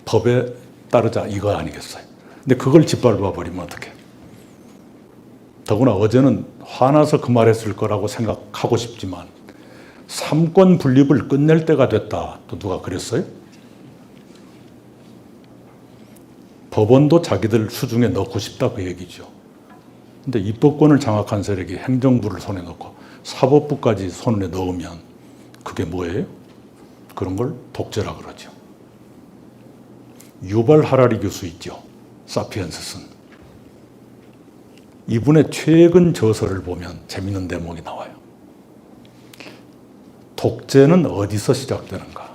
A: 법에 따르자 이거 아니겠어요? 근데 그걸 짓밟아 버리면 어떡해? 더구나 어제는 화나서 그 말했을 거라고 생각하고 싶지만 삼권 분립을 끝낼 때가 됐다. 또 누가 그랬어요? 법원도 자기들 수중에 넣고 싶다 그 얘기죠. 근데 입법권을 장악한 세력이 행정부를 손에 넣고 사법부까지 손에 넣으면 그게 뭐예요? 그런 걸 독재라 그러죠. 유발 하라리 교수 있죠. 사피엔스 쓴. 이분의 최근 저서를 보면 재밌는 대목이 나와요. 독재는 어디서 시작되는가?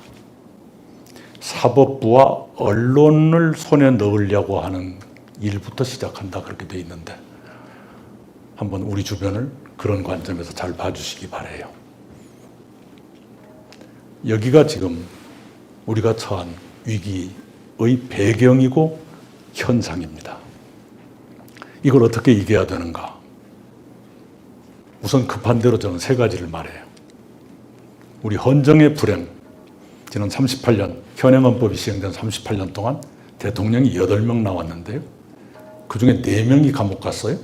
A: 사법부와 언론을 손에 넣으려고 하는 일부터 시작한다 그렇게 돼 있는데 한번 우리 주변을 그런 관점에서 잘 봐주시기 바라요. 여기가 지금 우리가 처한 위기의 배경이고 현상입니다. 이걸 어떻게 이겨야 되는가? 우선 급한 대로 저는 세 가지를 말해요. 우리 헌정의 불행, 지난 38년, 현행헌법이 시행된 38년 동안 대통령이 8명 나왔는데요. 그중에 4명이 감옥 갔어요.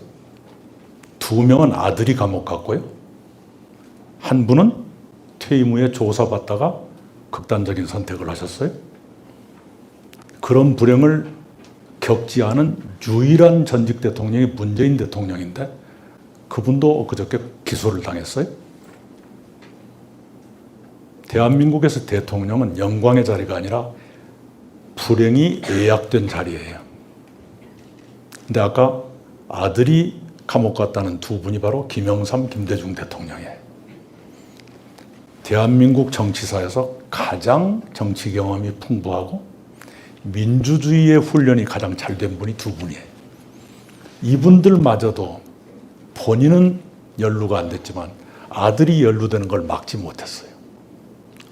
A: 2명은 아들이 감옥 갔고요. 한 분은 퇴임 후에 조사받다가 극단적인 선택을 하셨어요. 그런 불행을 겪지 않은 유일한 전직 대통령이 문재인 대통령인데 그분도 그저께 기소를 당했어요. 대한민국에서 대통령은 영광의 자리가 아니라 불행이 예약된 자리예요. 근데 아까 아들이 감옥 갔다는 2분이 바로 김영삼, 김대중 대통령이에요. 대한민국 정치사에서 가장 정치 경험이 풍부하고 민주주의의 훈련이 가장 잘 된 분이 2분이에요. 이분들마저도 본인은 연루가 안 됐지만 아들이 연루되는 걸 막지 못했어요.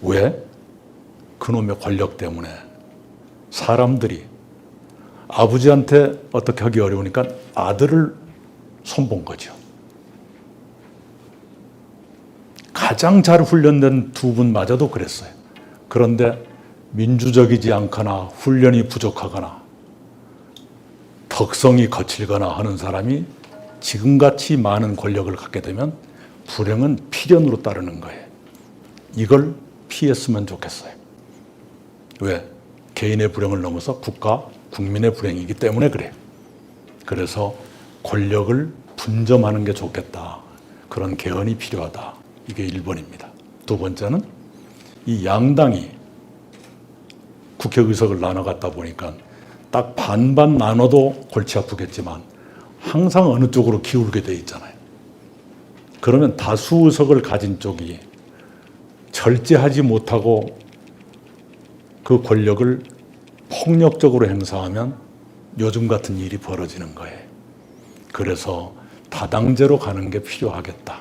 A: 왜? 그놈의 권력 때문에 사람들이 아버지한테 어떻게 하기 어려우니까 아들을 손본 거죠. 가장 잘 훈련된 2분마저도 그랬어요. 그런데 민주적이지 않거나 훈련이 부족하거나 덕성이 거칠거나 하는 사람이 지금같이 많은 권력을 갖게 되면 불행은 필연으로 따르는 거예요. 이걸 피했으면 좋겠어요. 왜? 개인의 불행을 넘어서 국가, 국민의 불행이기 때문에 그래요. 그래서 권력을 분점하는 게 좋겠다. 그런 개헌이 필요하다. 이게 1번입니다. 2번째는 이 양당이 국회 의석을 나눠 갖다 보니까 딱 반반 나눠도 골치 아프겠지만 항상 어느 쪽으로 기울게 돼 있잖아요. 그러면 다수 의석을 가진 쪽이 절제하지 못하고 그 권력을 폭력적으로 행사하면 요즘 같은 일이 벌어지는 거예요. 그래서 다당제로 가는 게 필요하겠다.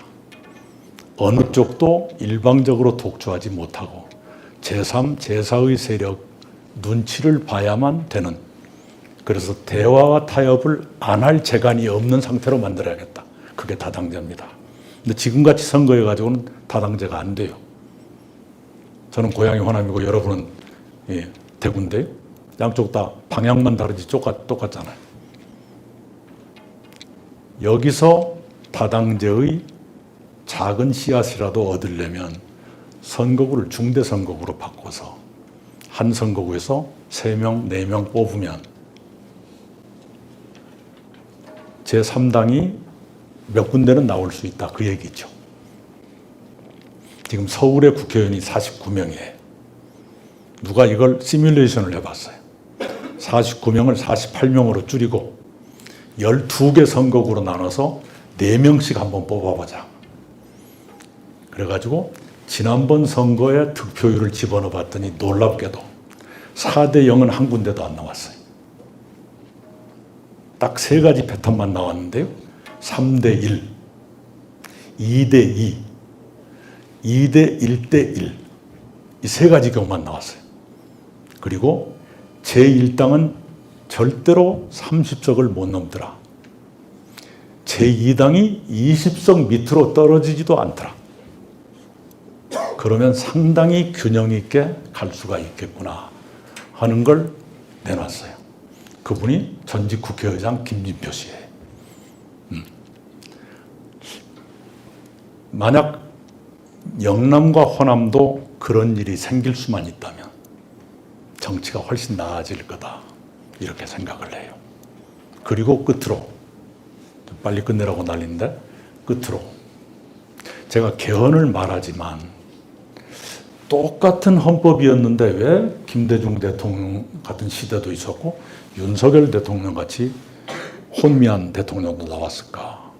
A: 어느 쪽도 일방적으로 독주하지 못하고 제3, 제4의 세력 눈치를 봐야만 되는, 그래서 대화와 타협을 안 할 재간이 없는 상태로 만들어야겠다. 그게 다당제입니다. 근데 지금같이 선거해가지고는 다당제가 안 돼요. 저는 고향이 호남이고 여러분은 대구인데 양쪽 다 방향만 다르지 똑같잖아요. 여기서 다당제의 작은 씨앗이라도 얻으려면 선거구를 중대 선거구로 바꿔서 한 선거구에서 3명, 4명 뽑으면 제3당이 몇 군데는 나올 수 있다, 그 얘기죠. 지금 서울의 국회의원이 49명이에요. 누가 이걸 시뮬레이션을 해봤어요. 49명을 48명으로 줄이고 12개 선거구로 나눠서 4명씩 한번 뽑아보자. 그래가지고 지난번 선거에 득표율을 집어넣어 봤더니 놀랍게도 4대 0은 한 군데도 안 나왔어요. 딱 3가지 패턴만 나왔는데요. 3대 1, 2대 2, 2대 1대 1, 이 3가지 경우만 나왔어요. 그리고 제1당은 절대로 30석을 못 넘더라. 제2당이 20석 밑으로 떨어지지도 않더라. 그러면 상당히 균형 있게 갈 수가 있겠구나 하는 걸 내놨어요. 그분이 전직 국회의장 김진표 씨예요. 만약 영남과 호남도 그런 일이 생길 수만 있다면 정치가 훨씬 나아질 거다, 이렇게 생각을 해요. 그리고 끝으로, 좀 빨리 끝내라고 난리인데, 끝으로 제가 개헌을 말하지만 똑같은 헌법이었는데 왜 김대중 대통령 같은 시대도 있었고 윤석열 대통령 같이 혼미한 대통령도 나왔을까?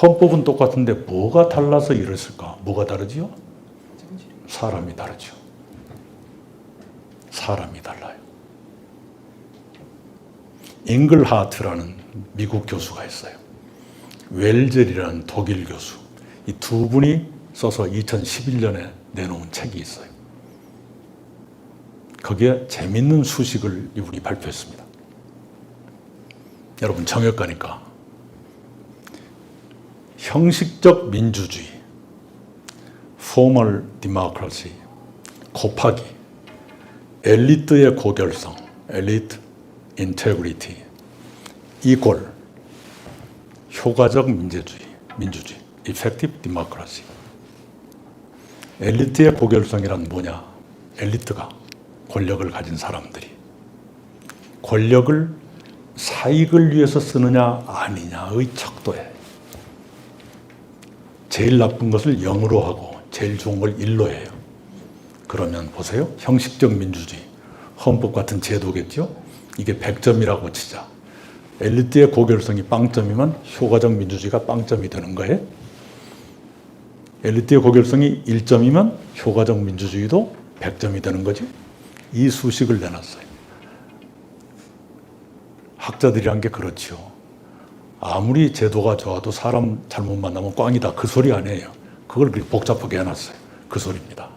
A: 헌법은 똑같은데 뭐가 달라서 이랬을까? 뭐가 다르지요? 사람이 다르죠. 사람이 달라요. 잉글하트라는 미국 교수가 있어요. 웰젤이라는 독일 교수. 이 두 분이 써서 2011년에 내놓은 책이 있어요. 거기에 재밌는 수식을 이분이 발표했습니다. 여러분 정역가니까 형식적 민주주의, formal democracy 곱하기 엘리트의 고결성, elite integrity equal 효과적 민주주의, effective democracy. 엘리트의 고결성이란 뭐냐? 엘리트가, 권력을 가진 사람들이 권력을 사익을 위해서 쓰느냐 아니냐의 척도에 제일 나쁜 것을 0으로 하고 제일 좋은 걸 1로 해요. 그러면 보세요. 형식적 민주주의, 헌법 같은 제도겠죠? 이게 100점이라고 치자. 엘리트의 고결성이 0점이면 효과적 민주주의가 0점이 되는 거예요. 엘리트의 고결성이 1점이면 효과적 민주주의도 100점이 되는 거지. 이 수식을 내놨어요. 학자들이란 게 그렇지요. 아무리 제도가 좋아도 사람 잘못 만나면 꽝이다, 그 소리 아니에요. 그걸 그렇게 복잡하게 해놨어요. 그 소리입니다.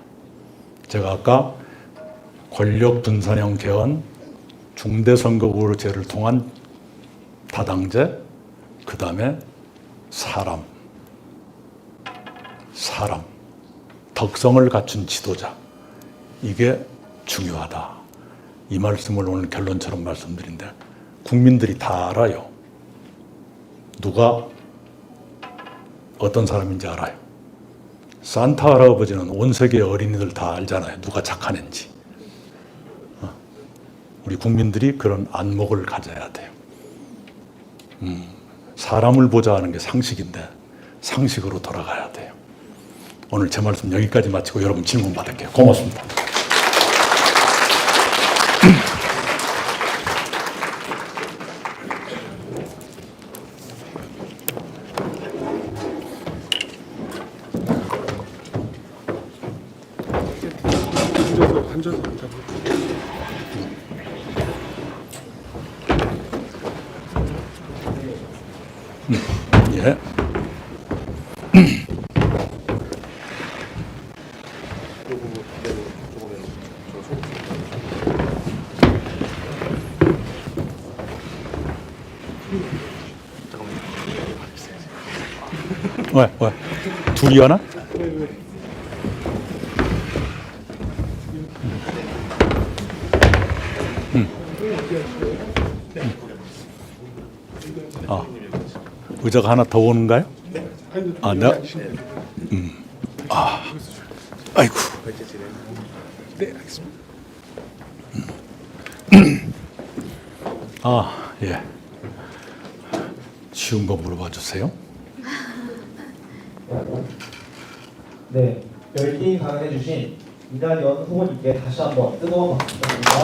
A: 제가 아까 권력 분산형 개헌, 중대선거구제를 통한 다당제, 그 다음에 사람, 덕성을 갖춘 지도자, 이게 중요하다. 이 말씀을 오늘 결론처럼 말씀드린데 국민들이 다 알아요. 누가 어떤 사람인지 알아요. 산타 할아버지는 온 세계 어린이들 다 알잖아요. 누가 착한 애인지. 우리 국민들이 그런 안목을 가져야 돼요. 사람을 보자 하는 게 상식인데 상식으로 돌아가야 돼요. 오늘 제 말씀 여기까지 마치고 여러분 질문 받을게요. 고맙습니다.
C: 앉아서
A: 예. 왜? 둘이 하나? 아, 의자가 하나 더 오는가요? 아, 네. 아이고.
C: 네, 알겠습니다.
A: 아, 예. 쉬운 거 물어봐 주세요.
D: 네, 열띤 강연해주신 이낙연 후보님께 다시 한번 뜨거운 박수 부탁드립니다.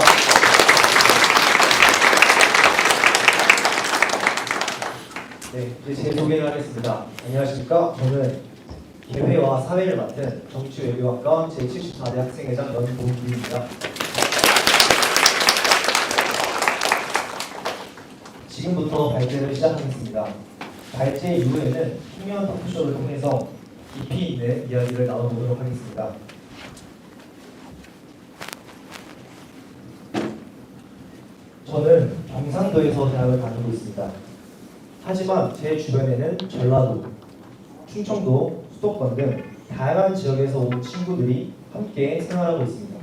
D: 네, 이제 제 소개를 하겠습니다. 안녕하십니까? 저는 개회와 사회를 맡은 정치외교학과 제74대 학생회장 연동규입니다. 지금부터 발제를 시작하겠습니다. 발제 이후에는 청년 토크쇼를 통해서 깊이 있는 이야기를 나눠보도록 하겠습니다. 저는 경상도에서 대학을 다니고 있습니다. 하지만 제 주변에는 전라도, 충청도, 수도권 등 다양한 지역에서 온 친구들이 함께 생활하고 있습니다.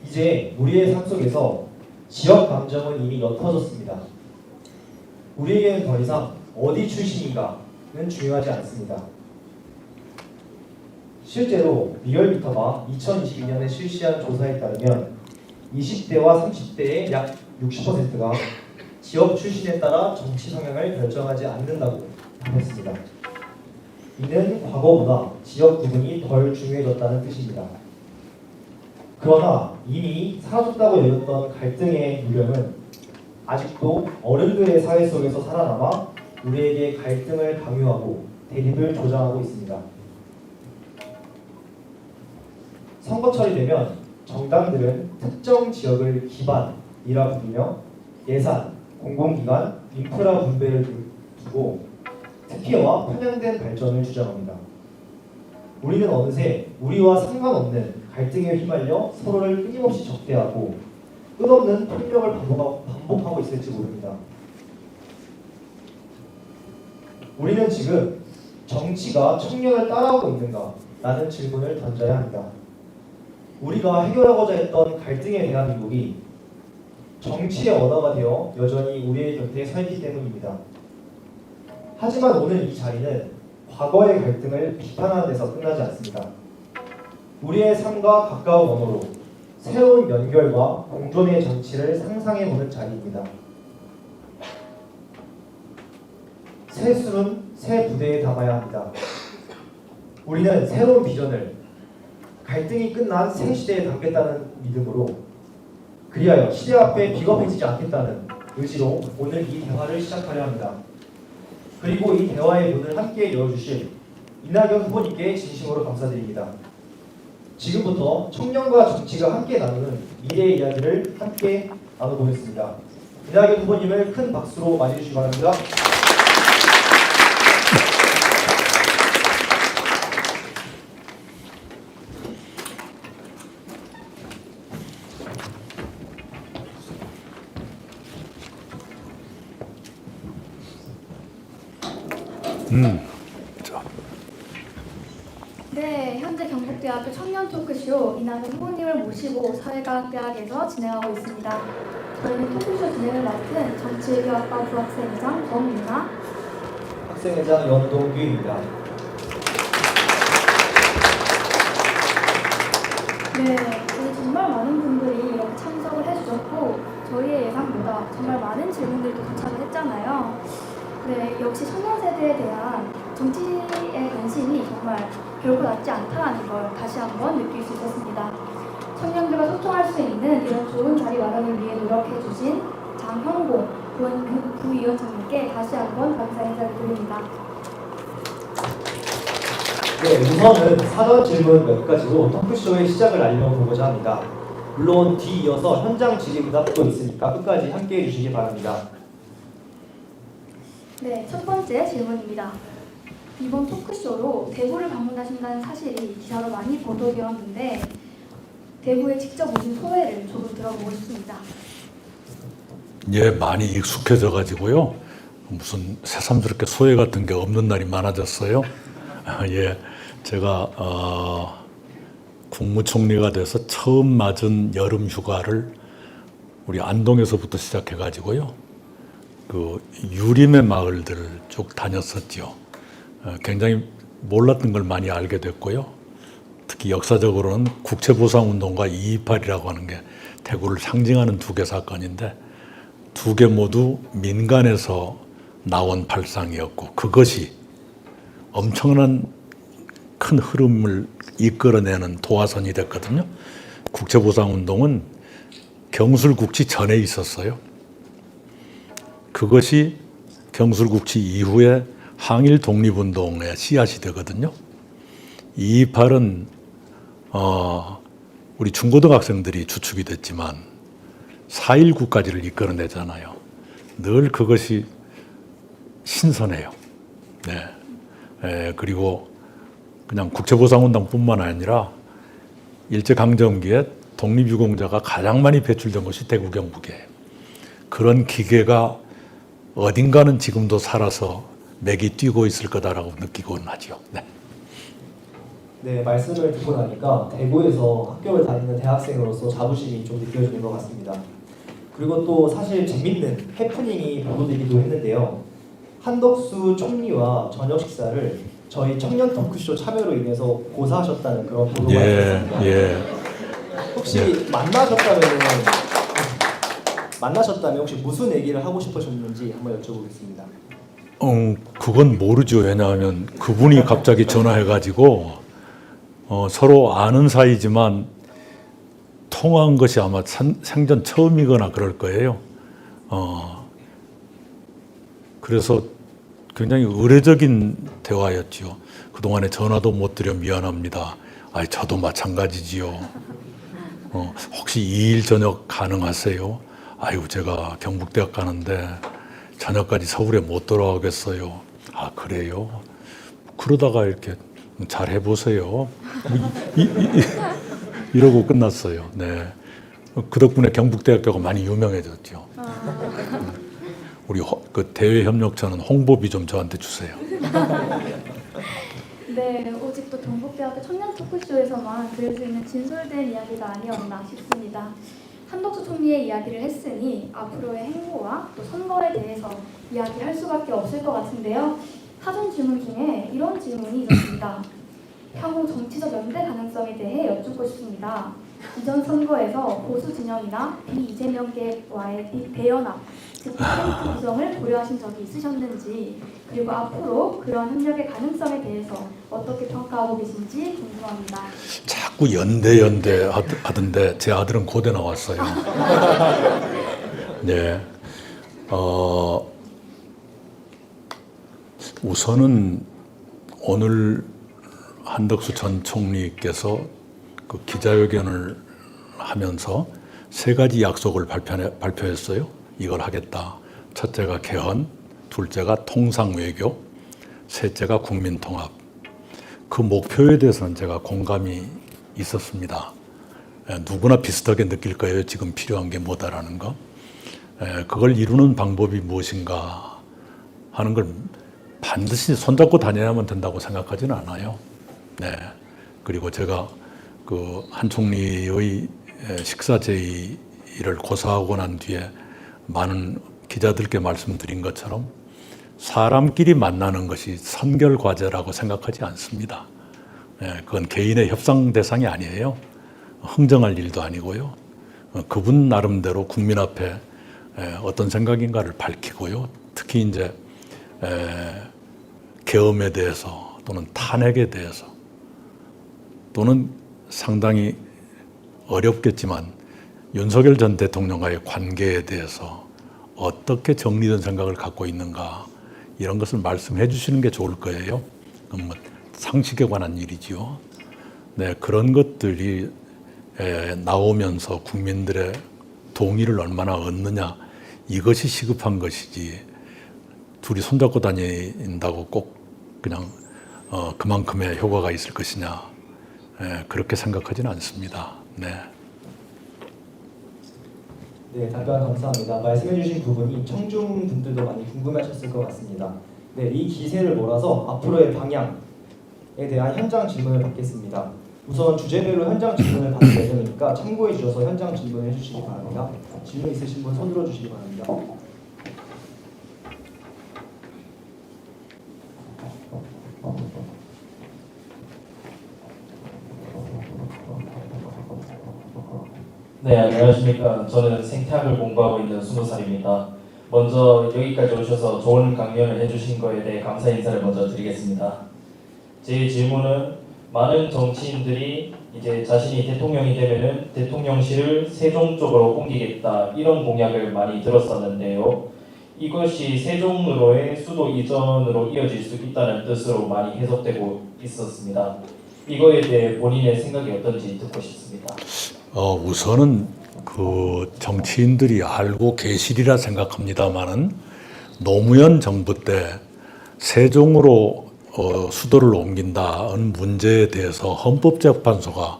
D: 이제 우리의 삶 속에서 지역 감정은 이미 옅어졌습니다. 우리에게는 더 이상 어디 출신인가는 중요하지 않습니다. 실제로 리얼미터가 2022년에 실시한 조사에 따르면 20대와 30대의 약 60%가 지역 출신에 따라 정치 성향을 결정하지 않는다고 답했습니다. 이는 과거보다 지역 구분이 덜 중요해졌다는 뜻입니다. 그러나 이미 사라졌다고 여겼던 갈등의 유령은 아직도 어른들의 사회 속에서 살아남아 우리에게 갈등을 강요하고 대립을 조장하고 있습니다. 선거철이 되면 정당들은 특정 지역을 기반이라 부르며 예산, 공공기관, 인프라 분배를 두고 특혜와 편향된 발전을 주장합니다. 우리는 어느새 우리와 상관없는 갈등에 휘말려 서로를 끊임없이 적대하고 끝없는 폭력을 반복하고 있을지 모릅니다. 우리는 지금 정치가 청년을 따라오고 있는가? 라는 질문을 던져야 합니다. 우리가 해결하고자 했던 갈등의 대한민국이 정치의 언어가 되어 여전히 우리의 곁에 서 있기 때문입니다. 하지만 오늘 이 자리는 과거의 갈등을 비판하는 데서 끝나지 않습니다. 우리의 삶과 가까운 언어로 새로운 연결과 공존의 정치를 상상해보는 자리입니다. 새 술은 새 부대에 담아야 합니다. 우리는 새로운 비전을 갈등이 끝난 새 시대에 담겠다는 믿음으로 그리하여 시대 앞에 비겁해지지 않겠다는 의지로 오늘 이 대화를 시작하려 합니다. 그리고 이 대화의 문을 함께 열어주실 이낙연 후보님께 진심으로 감사드립니다. 지금부터 청년과 정치가 함께 나누는 미래의 이야기를 함께 나눠보겠습니다. 이낙연 후보님을 큰 박수로 맞이해주시기 바랍니다.
E: 네, 현재 경북대학교 청년 토크쇼 이낙연 후보님을 모시고 사회과학대학에서 진행하고 있습니다. 저희는 토크쇼 진행을 맡은 정치외교학과 부학생회장 정윤아,
D: 학생회장 연동규입니다.
E: 네, 저희 정말 많은 분들이 이렇게 참석을 해주셨고 저희의 예상보다 정말 많은 질문들도 도착을 했잖아요. 네, 역시 청년 세대에 대한 정치에 관심이 정말 결코 낮지 않다는 걸 다시 한번 느낄 수 있었습니다. 청년들과 소통할 수 있는 이런 좋은 자리 마련을 위해 노력해주신 장형봉 부위원장님께 다시 한번 감사 인사를 드립니다.
D: 네, 우선은 사전 질문 몇 가지로 토크쇼의 시작을 알려보고자 합니다. 물론 뒤이어서 현장 질의응답도 있으니까 끝까지 함께해 주시기 바랍니다.
E: 네, 첫 번째 질문입니다. 이번 토크쇼로 대구를 방문하신다는 사실이 기사로 많이 보도되었는데 대구에 직접 오신 소회를 조금 들어보고 싶습니다.
A: 예, 많이 익숙해져 가지고요. 무슨 새삼스럽게 소회 같은 게 없는 날이 많아졌어요. 예, 제가 국무총리가 돼서 처음 맞은 여름 휴가를 우리 안동에서부터 시작해 가지고요. 그 유림의 마을들을 쭉 다녔었죠. 굉장히 몰랐던 걸 많이 알게 됐고요. 특히 역사적으로는 국채보상운동과 228이라고 하는 게 대구를 상징하는 두 개 사건인데 두 개 모두 민간에서 나온 발상이었고 그것이 엄청난 큰 흐름을 이끌어내는 도화선이 됐거든요. 국채보상운동은 경술국치 전에 있었어요. 그것이 경술국치 이후에 항일 독립운동의 씨앗이 되거든요. 228은 우리 중고등학생들이 주축이 됐지만 4.19까지를 이끌어내잖아요. 늘 그것이 신선해요. 네. 그리고 그냥 국채보상운동뿐만 아니라 일제강점기에 독립유공자가 가장 많이 배출된 것이 대구 경북이에요. 그런 기계가 어딘가는 지금도 살아서 맥이 뛰고 있을 거다라고 느끼곤 하죠. 네.
D: 네, 말씀을 듣고 나니까 대구에서 학교를 다니는 대학생으로서 자부심이 좀 느껴지는 것 같습니다. 그리고 또 사실 재밌는 해프닝이 보도되기도 했는데요. 한덕수 총리와 저녁 식사를 저희 청년 토크쇼 참여로 인해서 고사하셨다는 그런 보도가 있었습니다. 혹시 만나셨다면 혹시 무슨 얘기를 하고 싶으셨는지 한번 여쭤보겠습니다.
A: 그건 모르죠. 왜냐하면 그분이 갑자기 전화해가지고 서로 아는 사이지만 통화한 것이 아마 생전 처음이거나 그럴 거예요. 그래서 굉장히 의례적인 대화였죠. 그동안에 전화도 못 드려 미안합니다. 저도 마찬가지지요. 혹시 2일 저녁 가능하세요? 아이고 제가 경북대학 가는데 저녁까지 서울에 못 돌아오겠어요. 아 그래요? 그러다가 이렇게 잘 해보세요. 이러고 끝났어요. 네. 그 덕분에 경북대학교가 많이 유명해졌죠. 우리 그 대외협력처는 홍보비 좀 저한테 주세요.
E: 네, 오직 또 경북대학교 청년 토크쇼에서만 들을 수 있는 진솔된 이야기가 아니었나 싶습니다. 한덕수 총리의 이야기를 했으니 앞으로의 행보와 또 선거에 대해서 이야기할 수밖에 없을 것 같은데요. 사전 질문 중에 이런 질문이 있었습니다. 향후 정치적 연대 가능성에 대해 여쭙고 싶습니다. 이전 선거에서 보수 진영이나 비이재명계와의 대연합, 즉 빅텐트 구성을 고려하신 적이 있으셨는지, 그리고 앞으로 그런 협력의 가능성에 대해서 어떻게 평가하고 계신지 궁금합니다.
A: 자꾸 연대 하던데 제 아들은 고대 나왔어요. 네. 우선은 오늘 한덕수 전 총리께서 그 기자회견을 하면서 세 가지 약속을 발표했어요. 이걸 하겠다. 첫째가 개헌, 둘째가 통상외교, 셋째가 국민통합. 그 목표에 대해서는 제가 공감이 있었습니다. 누구나 비슷하게 느낄 거예요. 지금 필요한 게 뭐다라는 거. 그걸 이루는 방법이 무엇인가 하는 걸 반드시 손잡고 다녀야만 된다고 생각하지는 않아요. 네. 그리고 제가 그 한 총리의 식사 제의를 고사하고 난 뒤에 많은 기자들께 말씀드린 것처럼 사람끼리 만나는 것이 선결 과제라고 생각하지 않습니다. 그건 개인의 협상 대상이 아니에요. 흥정할 일도 아니고요. 그분 나름대로 국민 앞에 어떤 생각인가를 밝히고요. 특히 이제 계엄에 대해서 또는 탄핵에 대해서 또는 상당히 어렵겠지만 윤석열 전 대통령과의 관계에 대해서 어떻게 정리된 생각을 갖고 있는가 이런 것을 말씀해 주시는 게 좋을 거예요. 그건 뭐 상식에 관한 일이지요. 네, 그런 것들이 나오면서 국민들의 동의를 얼마나 얻느냐 이것이 시급한 것이지 둘이 손잡고 다닌다고 꼭 그냥 그만큼의 효과가 있을 것이냐, 그렇게 생각하지는 않습니다. 네.
D: 네, 답변 감사합니다. 말씀해주신 부분이 청중분들도 많이 궁금해하셨을 것 같습니다. 네, 이 기세를 몰아서 앞으로의 방향에 대한 현장 질문을 받겠습니다. 우선 주제별로 현장 질문을 받을 예정이니까 참고해 주셔서 현장 질문해 주시기 바랍니다. 질문 있으신 분 손 들어 주시기 바랍니다.
F: 네, 안녕하십니까. 저는 생태학을 공부하고 있는 20살입니다. 먼저 여기까지 오셔서 좋은 강연을 해주신 거에 대해 감사 인사를 먼저 드리겠습니다. 제 질문은 많은 정치인들이 이제 자신이 대통령이 되면은 대통령실을 세종 쪽으로 옮기겠다 이런 공약을 많이 들었었는데요. 이것이 세종으로의 수도 이전으로 이어질 수 있다는 뜻으로 많이 해석되고 있었습니다. 이거에 대해 본인의 생각이 어떤지 듣고 싶습니다.
A: 우선은 그 정치인들이 알고 계시리라 생각합니다만은 노무현 정부 때 세종으로 수도를 옮긴다는 문제에 대해서 헌법재판소가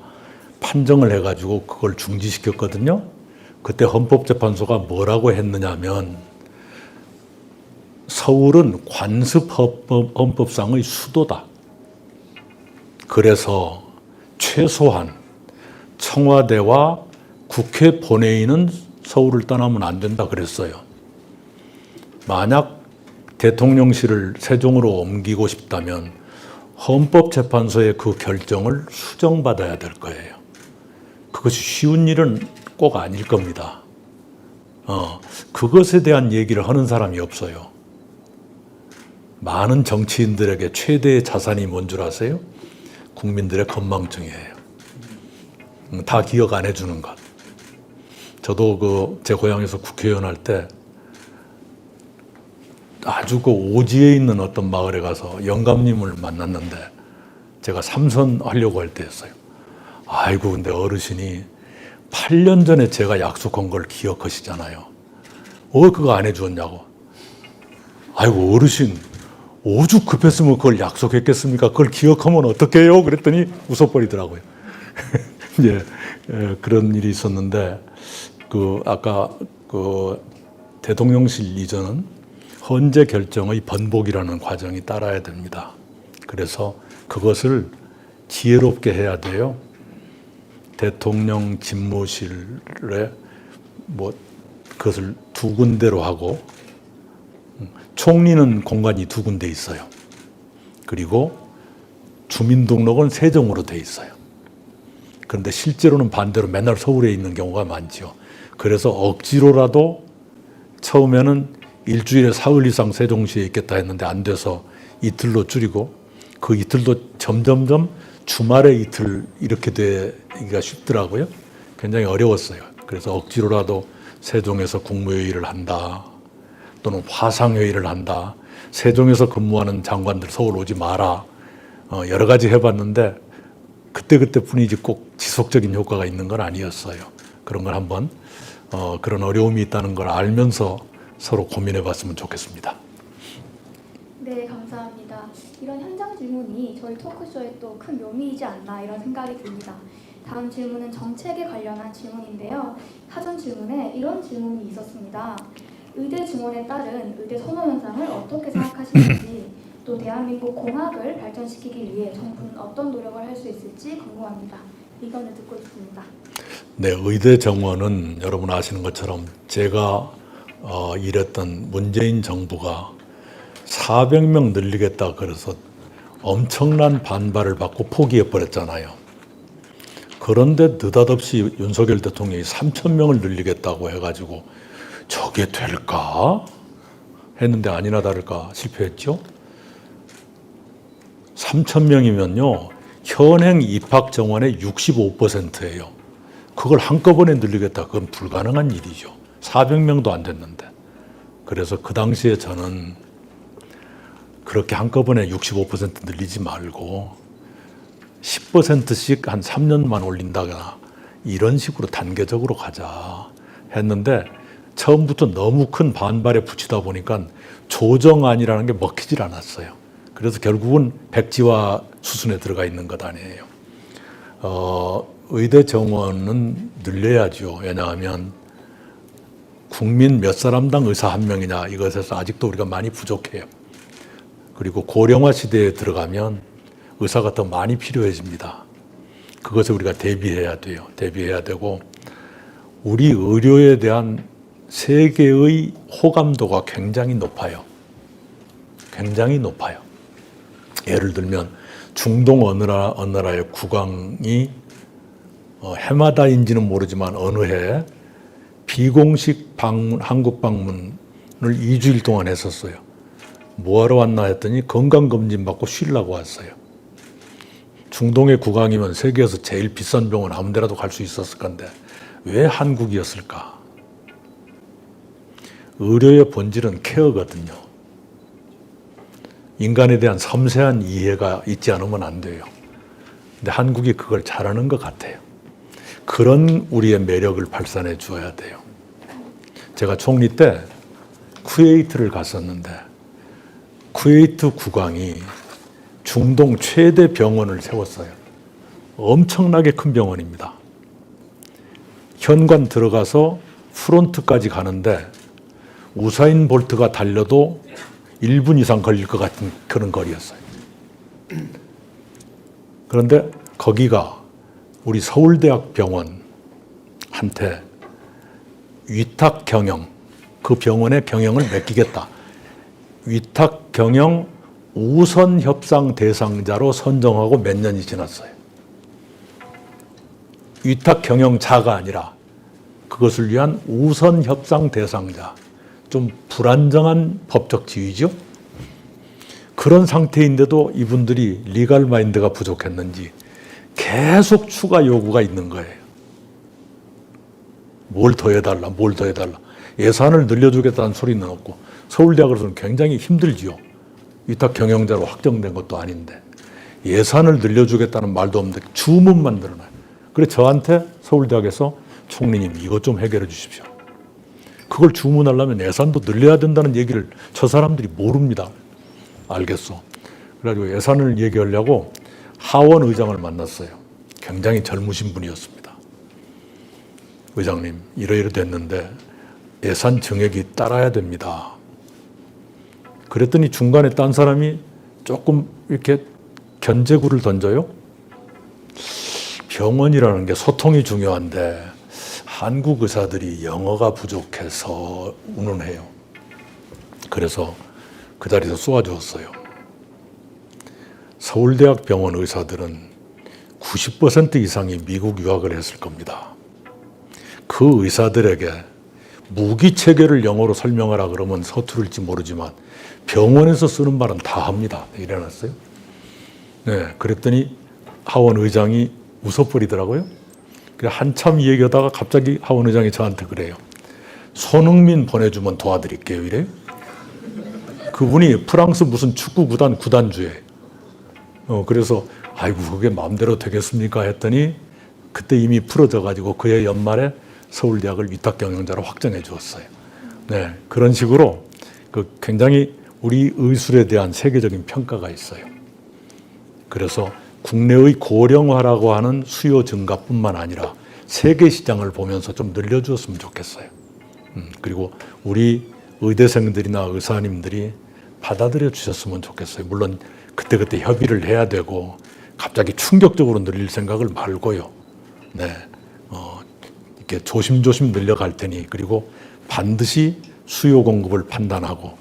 A: 판정을 해가지고 그걸 중지시켰거든요. 그때 헌법재판소가 뭐라고 했느냐면 서울은 관습헌법상의 수도다. 그래서 최소한 청와대와 국회 본회의는 서울을 떠나면 안 된다 그랬어요. 만약 대통령실을 세종으로 옮기고 싶다면 헌법재판소의 그 결정을 수정받아야 될 거예요. 그것이 쉬운 일은 꼭 아닐 겁니다. 그것에 대한 얘기를 하는 사람이 없어요. 많은 정치인들에게 최대의 자산이 뭔 줄 아세요? 국민들의 건망증이에요. 다 기억 안 해주는 것. 저도 제 고향에서 국회의원 할 때 아주 오지에 있는 어떤 마을에 가서 영감님을 만났는데 제가 삼선하려고 할 때였어요. 아이고, 근데 어르신이 8년 전에 제가 약속한 걸 기억하시잖아요. 그거 안 해주었냐고. 아이고, 어르신 오죽 급했으면 그걸 약속했겠습니까? 그걸 기억하면 어떡해요? 그랬더니 웃어버리더라고요. 그런 일이 있었는데, 아까 대통령실 이전은 헌재 결정의 번복이라는 과정이 따라야 됩니다. 그래서 그것을 지혜롭게 해야 돼요. 대통령 집무실에 그것을 두 군데로 하고, 총리는 공간이 두 군데 있어요. 그리고 주민등록은 세종으로 돼 있어요. 그런데 실제로는 반대로 맨날 서울에 있는 경우가 많죠. 그래서 억지로라도 처음에는 일주일에 사흘 이상 세종시에 있겠다 했는데 안 돼서 이틀로 줄이고, 그 이틀도 점점점 주말에 이틀 이렇게 되기가 쉽더라고요. 굉장히 어려웠어요. 그래서 억지로라도 세종에서 국무회의를 한다, 또는 화상회의를 한다, 세종에서 근무하는 장관들 서울 오지 마라, 여러 가지 해봤는데 그때뿐이지 꼭 지속적인 효과가 있는 건 아니었어요. 그런 걸 한번 그런 어려움이 있다는 걸 알면서 서로 고민해 봤으면 좋겠습니다.
E: 네, 감사합니다. 이런 현장 질문이 저희 토크쇼의 또 큰 묘미이지 않나 이런 생각이 듭니다. 다음 질문은 정책에 관련한 질문인데요. 사전 질문에 이런 질문이 있었습니다. 의대 증원에 따른 의대 선호 현상을 어떻게 생각하시는지, 또 대한민국 공학을 발전시키기 위해 정부는 어떤 노력을 할 수 있을지 궁금합니다. 의견을 듣고 싶습니다.
A: 네, 의대 정원은 여러분 아시는 것처럼 제가 일했던 문재인 정부가 400명 늘리겠다 그래서 엄청난 반발을 받고 포기해버렸잖아요. 그런데 느닷없이 윤석열 대통령이 3,000명을 늘리겠다고 해가지고 저게 될까? 했는데 아니나 다를까 실패했죠. 3,000명이면요 현행 입학 정원의 65%예요. 그걸 한꺼번에 늘리겠다, 그건 불가능한 일이죠. 400명도 안 됐는데. 그래서 그 당시에 저는 그렇게 한꺼번에 65% 늘리지 말고 10%씩 한 3년만 올린다거나 이런 식으로 단계적으로 가자 했는데, 처음부터 너무 큰 반발에 붙이다 보니까 조정안이라는 게 먹히질 않았어요. 그래서 결국은 백지화 수순에 들어가 있는 것 아니에요. 의대 정원은 늘려야죠. 왜냐하면 국민 몇 사람당 의사 한 명이냐 이것에서 아직도 우리가 많이 부족해요. 그리고 고령화 시대에 들어가면 의사가 더 많이 필요해집니다. 그것을 우리가 대비해야 돼요. 대비해야 되고 우리 의료에 대한 세계의 호감도가 굉장히 높아요. 굉장히 높아요. 예를 들면 중동 어느 나라의 국왕이 해마다인지는 모르지만 어느 해 비공식 한국 방문을 2주일 동안 했었어요. 뭐하러 왔나 했더니 건강검진 받고 쉬려고 왔어요. 중동의 국왕이면 세계에서 제일 비싼 병원 아무 데라도 갈 수 있었을 건데 왜 한국이었을까? 의료의 본질은 케어거든요. 인간에 대한 섬세한 이해가 있지 않으면 안 돼요. 근데 한국이 그걸 잘하는 것 같아요. 그런 우리의 매력을 발산해 주어야 돼요. 제가 총리 때 쿠웨이트를 갔었는데 쿠웨이트 국왕이 중동 최대 병원을 세웠어요. 엄청나게 큰 병원입니다. 현관 들어가서 프론트까지 가는데 우사인 볼트가 달려도 1분 이상 걸릴 것 같은 그런 거리였어요. 그런데 거기가 우리 서울대학 병원한테 위탁 경영, 그 병원의 경영을 맡기겠다. 위탁 경영 우선 협상 대상자로 선정하고 몇 년이 지났어요. 위탁 경영자가 아니라 그것을 위한 우선 협상 대상자. 좀 불안정한 법적 지위죠. 그런 상태인데도 이분들이 리갈 마인드가 부족했는지 계속 추가 요구가 있는 거예요. 뭘 더 해달라, 뭘 더 해달라. 예산을 늘려주겠다는 소리는 없고 서울대학으로서는 굉장히 힘들지요. 위탁 경영자로 확정된 것도 아닌데 예산을 늘려주겠다는 말도 없는데 주문만 늘어나요. 그래서 저한테 서울대학에서 총리님 이것 좀 해결해 주십시오. 그걸 주문하려면 예산도 늘려야 된다는 얘기를 저 사람들이 모릅니다. 알겠어. 그래가지고 예산을 얘기하려고 하원 의장을 만났어요. 굉장히 젊으신 분이었습니다. 의장님, 이러이러 됐는데 예산 정액이 따라야 됩니다. 그랬더니 중간에 딴 사람이 조금 이렇게 견제구를 던져요. 병원이라는 게 소통이 중요한데 한국 의사들이 영어가 부족해서 운운해요. 그래서 그 자리에서 쏘아주었어요. 서울대학 병원 의사들은 90% 이상이 미국 유학을 했을 겁니다. 그 의사들에게 무기 체계를 영어로 설명하라 그러면 서투를지 모르지만 병원에서 쓰는 말은 다 합니다. 이래놨어요. 네, 그랬더니 하원 의장이 웃어버리더라고요. 한참 얘기하다가 갑자기 하원 의장이 저한테 그래요. 손흥민 보내주면 도와드릴게요. 이래요. 그분이 프랑스 무슨 축구 구단주예요. 그래서 아이고 그게 마음대로 되겠습니까 했더니 그때 이미 풀어져가지고 그해 연말에 서울대학을 위탁 경영자로 확정해 주었어요. 네, 그런 식으로 굉장히 우리 의술에 대한 세계적인 평가가 있어요. 그래서 국내의 고령화라고 하는 수요 증가뿐만 아니라 세계 시장을 보면서 좀 늘려주었으면 좋겠어요. 그리고 우리 의대생들이나 의사님들이 받아들여 주셨으면 좋겠어요. 물론 그때그때 협의를 해야 되고 갑자기 충격적으로 늘릴 생각을 말고요. 네, 이렇게 조심조심 늘려갈 테니 그리고 반드시 수요 공급을 판단하고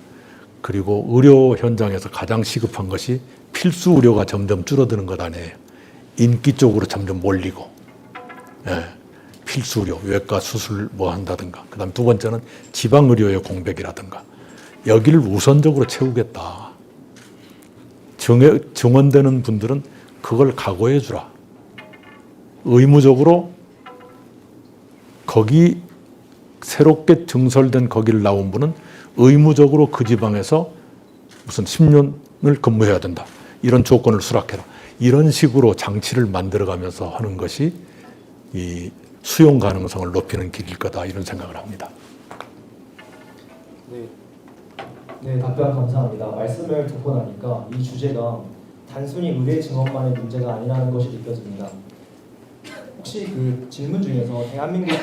A: 그리고 의료 현장에서 가장 시급한 것이 필수 의료가 점점 줄어드는 것 아니에요. 인기 쪽으로 점점 몰리고, 네, 필수 의료, 외과 수술 뭐 한다든가. 그다음 두 번째는 지방 의료의 공백이라든가. 여기를 우선적으로 채우겠다. 증원되는 분들은 그걸 각오해 주라. 의무적으로 거기 새롭게 증설된 거기를 나온 분은 의무적으로 그 지방에서 무슨 10년을 근무해야 된다. 이런 조건을 수락해라. 이런 식으로 장치를 만들어가면서 하는 것이 이 수용 가능성을 높이는 길일 거다. 이런 생각을 합니다.
B: 네.
D: 네, 답변 감사합니다. 말씀을 듣고 나니까 이 주제가 단순히 의뢰 증언만의 문제가 아니라는 것이 느껴집니다. 혹시 그 질문 중에서 대한민국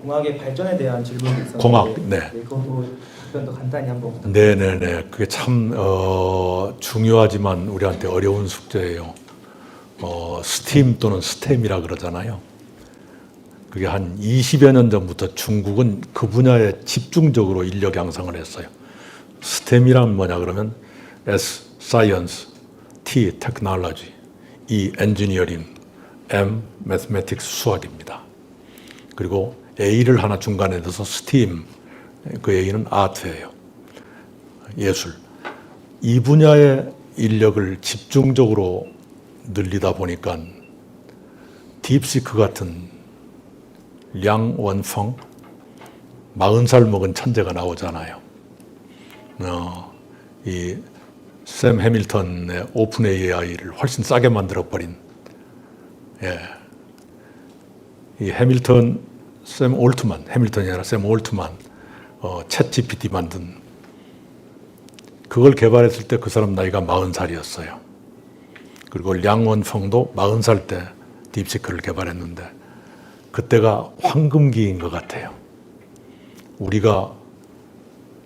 D: 공학의 발전에 대한 질문이 있었는데
A: 공학, 네.
D: 그것도 답변도 간단히 한번 부탁드립니다.
A: 네네네. 그게 참 중요하지만 우리한테 어려운 숙제예요. 스팀 또는 스템이라 그러잖아요. 그게 한 20여 년 전부터 중국은 그 분야에 집중적으로 인력 양성을 했어요. 스템이란 뭐냐 그러면 S, Science, T, Technology, E, Engineering, M, Mathematics, 수학입니다. 그리고 A를 하나 중간에 넣어서 STEAM, 그 A는 아트예요. 예술. 이 분야의 인력을 집중적으로 늘리다 보니까 딥시크 같은 량 원펑 40살 먹은 천재가 나오잖아요. 이 샘 해밀턴의 오픈 AI를 훨씬 싸게 만들어버린, 이 해밀턴, 해밀턴이 아니라 샘 올트만, 챗 GPT 만든, 그걸 개발했을 때 그 사람 나이가 40살이었어요. 그리고 량 원펑도 40살 때 딥시크를 개발했는데, 그때가 황금기인 것 같아요. 우리가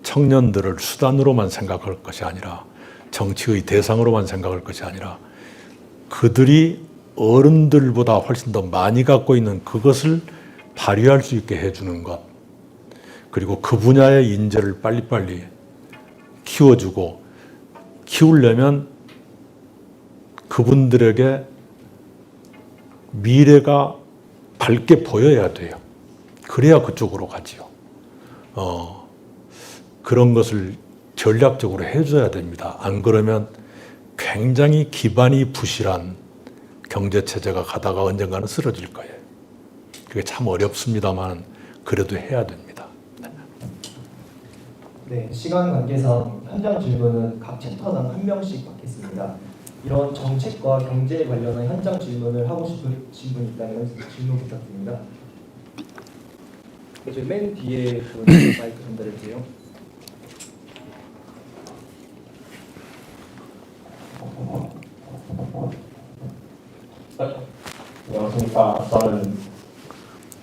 A: 청년들을 수단으로만 생각할 것이 아니라 정치의 대상으로만 생각할 것이 아니라 그들이 어른들보다 훨씬 더 많이 갖고 있는 그것을 발휘할 수 있게 해주는 것, 그리고 그 분야의 인재를 빨리빨리 키워주고, 키우려면 그분들에게 미래가 밝게 보여야 돼요. 그래야 그쪽으로 가지요. 그런 것을 전략적으로 해줘야 됩니다. 안 그러면 굉장히 기반이 부실한 경제체제가 가다가 언젠가는 쓰러질 거예요. 그게 참 어렵습니다만 그래도 해야 됩니다.
D: 네, 시간 관계상 현장 질문은 각 챕터당 한 명씩 받겠습니다. 이런 정책과 경제에 관련한 현장 질문을 하고 싶으신 분 있다면 질문 부탁드립니다. 저희 맨 뒤에 분 마이크 전달해 주세요.
F: 안녕하십니까. 저는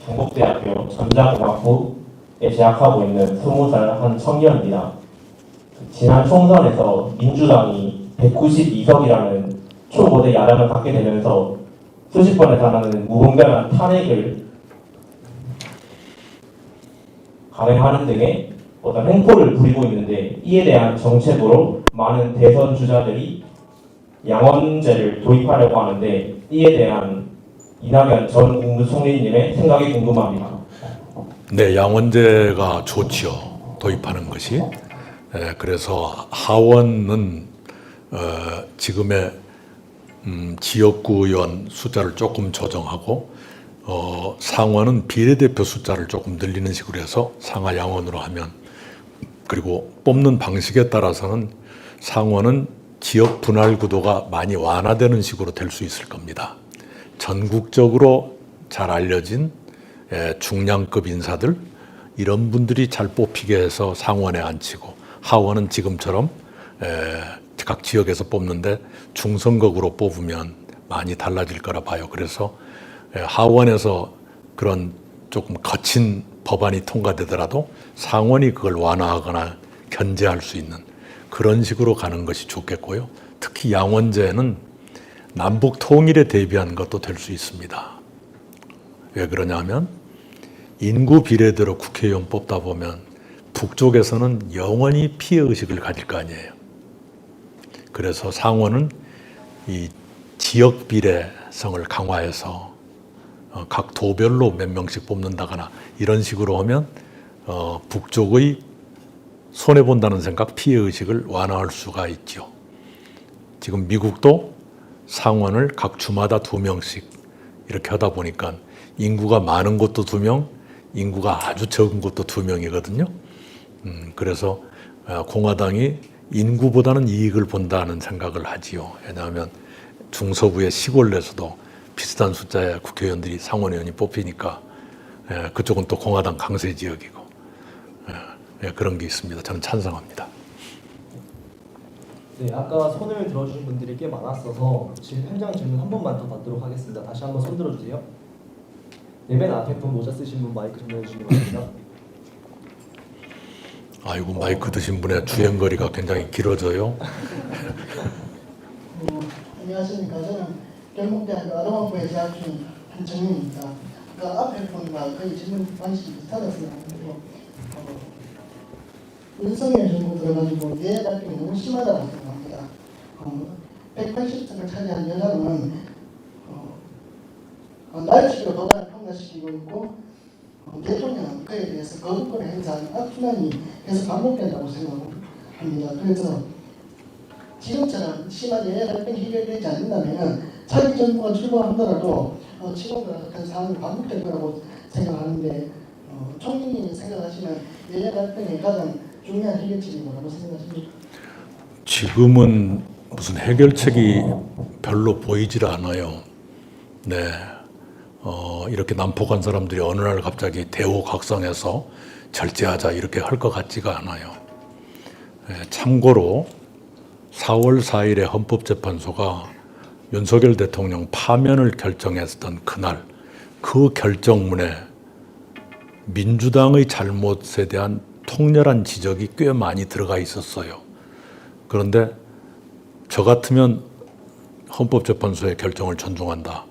F: 경북대학교 전자공학부에 재학하고 있는 20살 한 청년입니다. 지난 총선에서 민주당이 192석이라는 초고대 야당을 갖게 되면서 수십 번에 달하는 무분별한 탄핵을 강행하는 등의 어떤 횡포를 부리고 있는데, 이에 대한 정책으로 많은 대선 주자들이 양원제를 도입하려고 하는데, 이에 대한 이낙연 전 국무총리님의 생각이 궁금합니다.
A: 네, 양원제가 좋지요. 도입하는 것이. 그래서 하원은 지금의 지역구 의원 숫자를 조금 조정하고, 상원은 비례대표 숫자를 조금 늘리는 식으로 해서 상하 양원으로 하면, 그리고 뽑는 방식에 따라서는 상원은 지역 분할 구도가 많이 완화되는 식으로 될 수 있을 겁니다. 전국적으로 잘 알려진 중량급 인사들, 이런 분들이 잘 뽑히게 해서 상원에 앉히고, 하원은 지금처럼 각 지역에서 뽑는데 중선거구로 뽑으면 많이 달라질 거라 봐요. 그래서 하원에서 그런 조금 거친 법안이 통과되더라도 상원이 그걸 완화하거나 견제할 수 있는 그런 식으로 가는 것이 좋겠고요. 특히 양원제는 남북 통일에 대비한 것도 될 수 있습니다. 왜 그러냐면 인구 비례대로 국회의원 뽑다 보면 북쪽에서는 영원히 피해의식을 가질 거 아니에요. 그래서 상원은 이 지역 비례성을 강화해서 각 도별로 몇 명씩 뽑는다거나 이런 식으로 하면 북쪽의 손해본다는 생각, 피해의식을 완화할 수가 있죠. 지금 미국도 상원을 각 주마다 2명씩 이렇게 하다 보니까 인구가 많은 곳도 2명, 인구가 아주 적은 곳도 2명이거든요. 그래서 공화당이 인구보다는 이익을 본다는 생각을 하지요. 왜냐하면 중서부의 시골에서도 비슷한 숫자의 국회의원들이 상원의원이 뽑히니까 그쪽은 또 공화당 강세 지역이고, 그런 게 있습니다. 저는 찬성합니다.
G: 네, 아까 손을 들어주신 분들이 꽤 많았어서 지금 현장 질문 한 번만 더 받도록 하겠습니다. 다시 한번 손 들어주세요. 네, 맨 앞에 분 모자 쓰신 분 마이크 좀 내주시기 바랍니다.
A: 아이고, 마이크 드신 분의 주행거리가 굉장히 길어져요.
H: 안녕하십니까. 저는 경북대학교 아동학부에 재학 중인 한정민입니다. 그 앞에 분과 거의 질문 방식이 비슷하다고 생각하고 윤석열 정부 들어가지고 뇌 갈등이 너무 심하다고 생각합니다. 180석을 차지한 여당은 날치기로 법안을 통과시키고 있고 대통령은 그에 대해서 거부권을 행사하는 악순환이 계속 반복된다고 생각합니다. 그래서 지금처럼 심한 뇌 갈등이 해결되지 않는다면 차기 정부가 출범하더라도 지금과 같은 상황이 반복될 거라고 생각하는데 총리님이 생각하시는 뇌 갈등의 가장 중요한 해결책이 뭐라고 생각하십니까?
A: 지금은 무슨 해결책이 별로 보이질 않아요. 네, 이렇게 난폭한 사람들이 어느 날 갑자기 대호각성해서 절제하자 이렇게 할 것 같지가 않아요. 참고로 4월 4일에 헌법재판소가 윤석열 대통령 파면을 결정했던 그날 그 결정문에 민주당의 잘못에 대한 통렬한 지적이 꽤 많이 들어가 있었어요. 그런데 저 같으면 헌법재판소의 결정을 존중한다.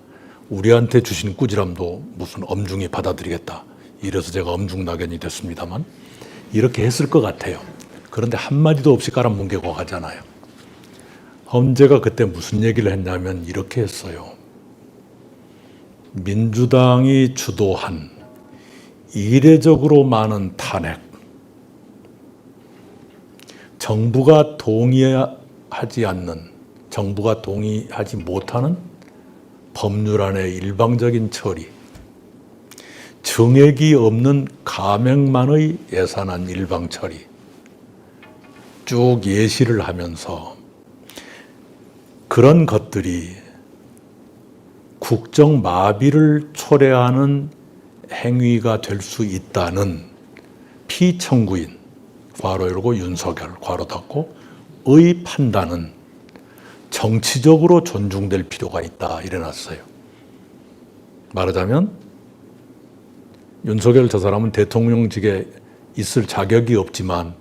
A: 우리한테 주신 꾸지람도 무슨 엄중히 받아들이겠다. 이래서 제가 엄중낙연이 됐습니다만 이렇게 했을 것 같아요. 그런데 한마디도 없이 깔아뭉개고 가잖아요. 헌재가 그때 무슨 얘기를 했냐면 이렇게 했어요. 민주당이 주도한 이례적으로 많은 탄핵, 정부가 동의하지 못하는 법률안의 일방적인 처리, 정액이 없는 가맹만의 예산안 일방 처리 쭉 예시를 하면서 그런 것들이 국정 마비를 초래하는 행위가 될 수 있다는 피청구인 괄호 열고 윤석열 괄호 닫고 의 판단은 정치적으로 존중될 필요가 있다 이래놨어요. 말하자면 윤석열 저 사람은 대통령직에 있을 자격이 없지만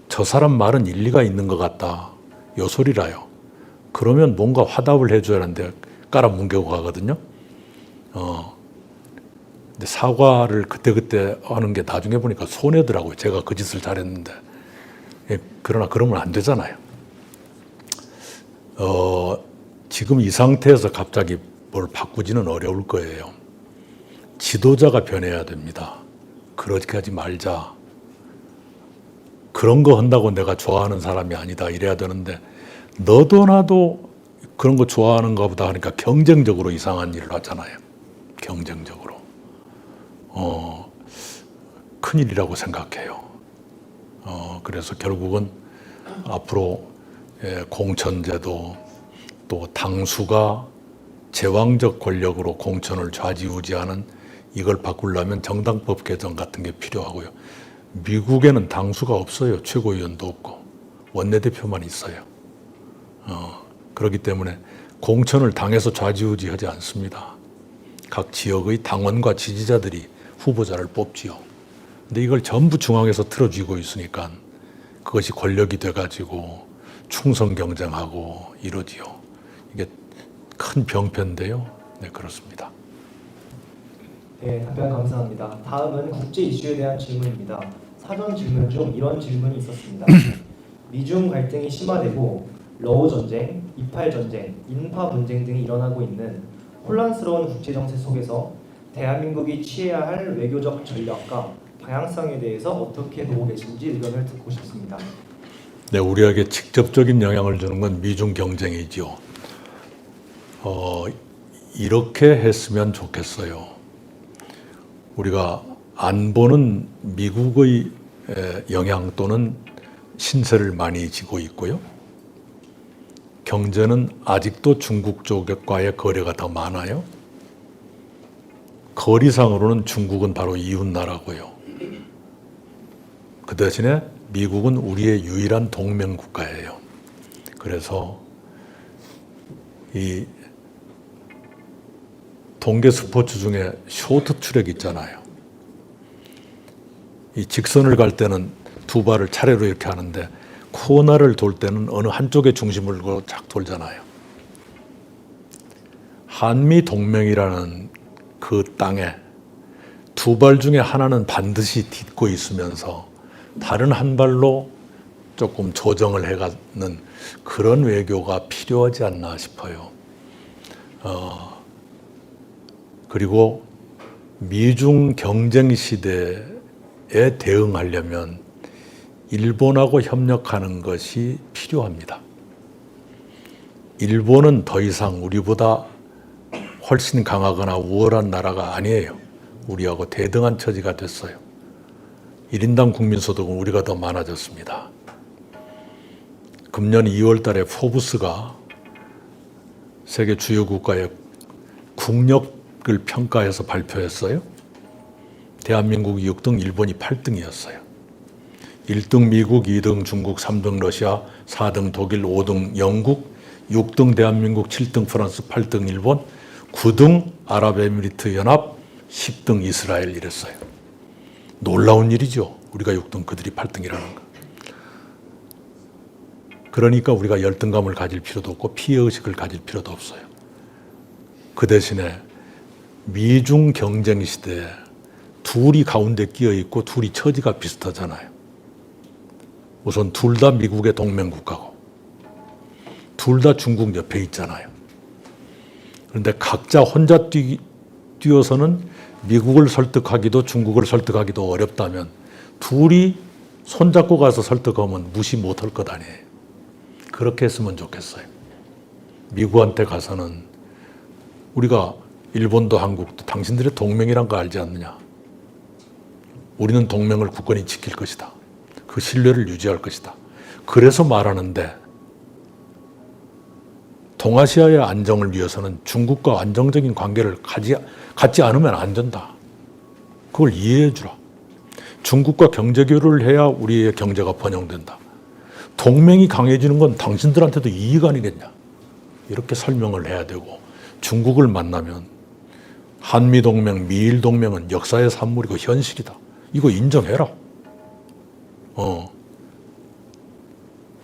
A: 저 사람 말은 일리가 있는 것 같다 요 소리라요. 그러면 뭔가 화답을 해줘야 하는데 깔아뭉개고 가거든요. 근데 사과를 그때그때 하는 게 나중에 보니까 손해더라고요. 제가 그 짓을 잘했는데. 그러나 그러면 안 되잖아요. 지금 이 상태에서 갑자기 뭘 바꾸지는 어려울 거예요. 지도자가 변해야 됩니다. 그렇게 하지 말자. 그런 거 한다고 내가 좋아하는 사람이 아니다 이래야 되는데 너도 나도 그런 거 좋아하는가 보다 하니까 경쟁적으로 이상한 일을 하잖아요. 경쟁적으로. 큰일이라고 생각해요. 그래서 결국은 앞으로 공천제도 또 당수가 제왕적 권력으로 공천을 좌지우지하는 이걸 바꾸려면 정당법 개정 같은 게 필요하고요. 미국에는 당수가 없어요. 최고위원도 없고 원내대표만 있어요. 그렇기 때문에 공천을 당에서 좌지우지하지 않습니다. 각 지역의 당원과 지지자들이 후보자를 뽑지요. 근데 이걸 전부 중앙에서 틀어쥐고 있으니까 그것이 권력이 돼가지고 충성 경쟁하고 이러지요. 이게 큰 병폐인데요. 네, 그렇습니다.
G: 네, 답변 감사합니다. 다음은 국제 이슈에 대한 질문입니다. 사전 질문 중 이런 질문이 있었습니다. 미중 갈등이 심화되고 러우 전쟁, 이팔 전쟁, 인파 분쟁 등이 일어나고 있는 혼란스러운 국제 정세 속에서 대한민국이 취해야 할 외교적 전략과 방향성에 대해서 어떻게 보고 계신지 의견을 듣고 싶습니다.
A: 네, 우리에게 직접적인 영향을 주는 건 미중 경쟁이지요. 이렇게 했으면 좋겠어요. 우리가 안보는 미국의 영향 또는 신세를 많이 지고 있고요. 경제는 아직도 중국 쪽과의 거래가 더 많아요. 거리상으로는 중국은 바로 이웃나라고요. 그 대신에 미국은 우리의 유일한 동맹 국가예요. 그래서 이 동계 스포츠 중에 쇼트 트랙 있잖아요. 이 직선을 갈 때는 두 발을 차례로 이렇게 하는데 코너를 돌 때는 어느 한쪽에 중심을 두고 착 돌잖아요. 한미 동맹이라는 그 땅에 두 발 중에 하나는 반드시 딛고 있으면서 다른 한 발로 조금 조정을 해가는 그런 외교가 필요하지 않나 싶어요. 그리고 미중 경쟁 시대에 대응하려면 일본하고 협력하는 것이 필요합니다. 일본은 더 이상 우리보다 훨씬 강하거나 우월한 나라가 아니에요. 우리하고 대등한 처지가 됐어요. 1인당 국민소득은 우리가 더 많아졌습니다. 금년 2월 달에 포브스가 세계 주요 국가의 국력을 평가해서 발표했어요. 대한민국이 6등, 일본이 8등이었어요. 1등 미국, 2등 중국, 3등 러시아, 4등 독일, 5등 영국, 6등 대한민국, 7등 프랑스, 8등 일본, 9등 아랍에미리트 연합, 10등 이스라엘 이랬어요. 놀라운 일이죠. 우리가 6등, 그들이 8등이라는 거. 그러니까 우리가 열등감을 가질 필요도 없고 피해의식을 가질 필요도 없어요. 그 대신에 미중 경쟁 시대에 둘이 가운데 끼어 있고 둘이 처지가 비슷하잖아요. 우선 둘 다 미국의 동맹국가고 둘 다 중국 옆에 있잖아요. 그런데 각자 혼자 뛰어서는 미국을 설득하기도 중국을 설득하기도 어렵다면 둘이 손잡고 가서 설득하면 무시 못할 것 아니에요. 그렇게 했으면 좋겠어요. 미국한테 가서는 우리가 일본도 한국도 당신들의 동맹이란 거 알지 않느냐. 우리는 동맹을 굳건히 지킬 것이다. 그 신뢰를 유지할 것이다. 그래서 말하는데 동아시아의 안정을 위해서는 중국과 안정적인 관계를 갖지 않으면 안 된다. 그걸 이해해 주라. 중국과 경제 교류를 해야 우리의 경제가 번영된다. 동맹이 강해지는 건 당신들한테도 이익 아니겠냐. 이렇게 설명을 해야 되고 중국을 만나면 한미동맹, 미일동맹은 역사의 산물이고 현실이다. 이거 인정해라.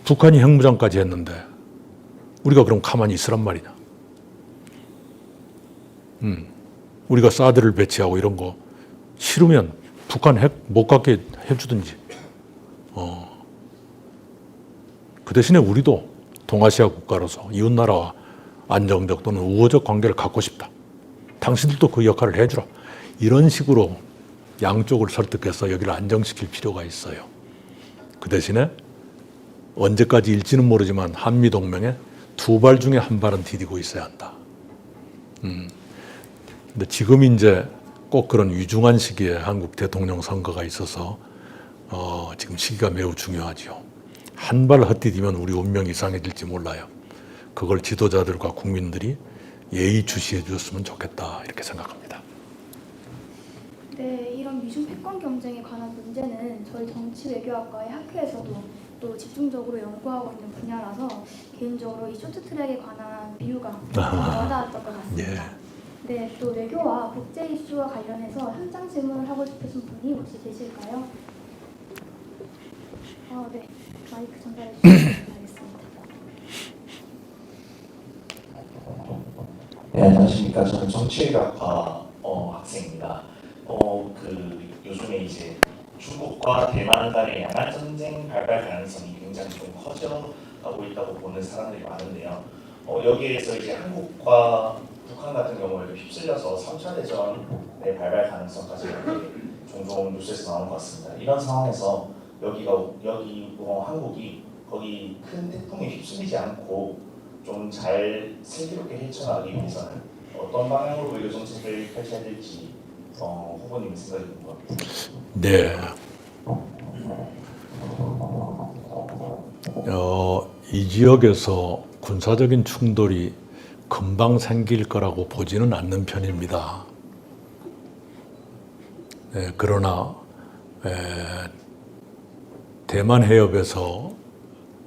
A: 북한이 핵무장까지 했는데 우리가 그럼 가만히 있으란 말이냐. 우리가 사드를 배치하고 이런 거 싫으면 북한 핵 못 갖게 해주든지. 그 대신에 우리도 동아시아 국가로서 이웃나라와 안정적 또는 우호적 관계를 갖고 싶다. 당신들도 그 역할을 해주라. 이런 식으로 양쪽을 설득해서 여기를 안정시킬 필요가 있어요. 그 대신에 언제까지일지는 모르지만 한미동맹에 두 발 중에 한 발은 디디고 있어야 한다. 근데 지금 이제 꼭 그런 위중한 시기에 한국 대통령 선거가 있어서 지금 시기가 매우 중요하죠. 한 발 헛디디면 우리 운명이 이상해질지 몰라요. 그걸 지도자들과 국민들이 예의주시해 주셨으면 좋겠다 이렇게 생각합니다.
E: 네, 이런 미중 패권 경쟁에 관한 문제는 저희 정치외교학과의 학회에서도 또 집중적으로 연구하고 있는 분야라서 개인적으로 이 쇼트트랙에 관한 비유가 와닿았던 것 같습니다. 네, 또 외교와 국제 이슈와 관련해서 현장 질문을 하고 싶으신 분이 혹시 계실까요? 네, 마이크 전달해 주시면 감사하겠습니다.
F: 네, 안녕하십니까. 저는 정치외교학과 학생입니다. 요즘에 이제 중국과 대만 간의 양안 전쟁 발발 가능성이 굉장히 좀 커져가고 있다고 보는 사람들이 많은데요. 여기에서 이제 한국과 북한 같은 경우에도 휩쓸려서 3차 대전의 발발 가능성까지 종종 뉴스에서 나오는 것 같습니다. 이런 상황에서 한국이 거기 큰 태풍에 휩쓸리지 않고 좀 잘 슬기롭게 헤쳐나가기 위해서는 어떤 방향으로 외교 정책을 펼쳐야 될지 후보님의 생각이 궁금합니다.
A: 네. 이 지역에서 군사적인 충돌이 금방 생길 거라고 보지는 않는 편입니다. 그러나 대만 해협에서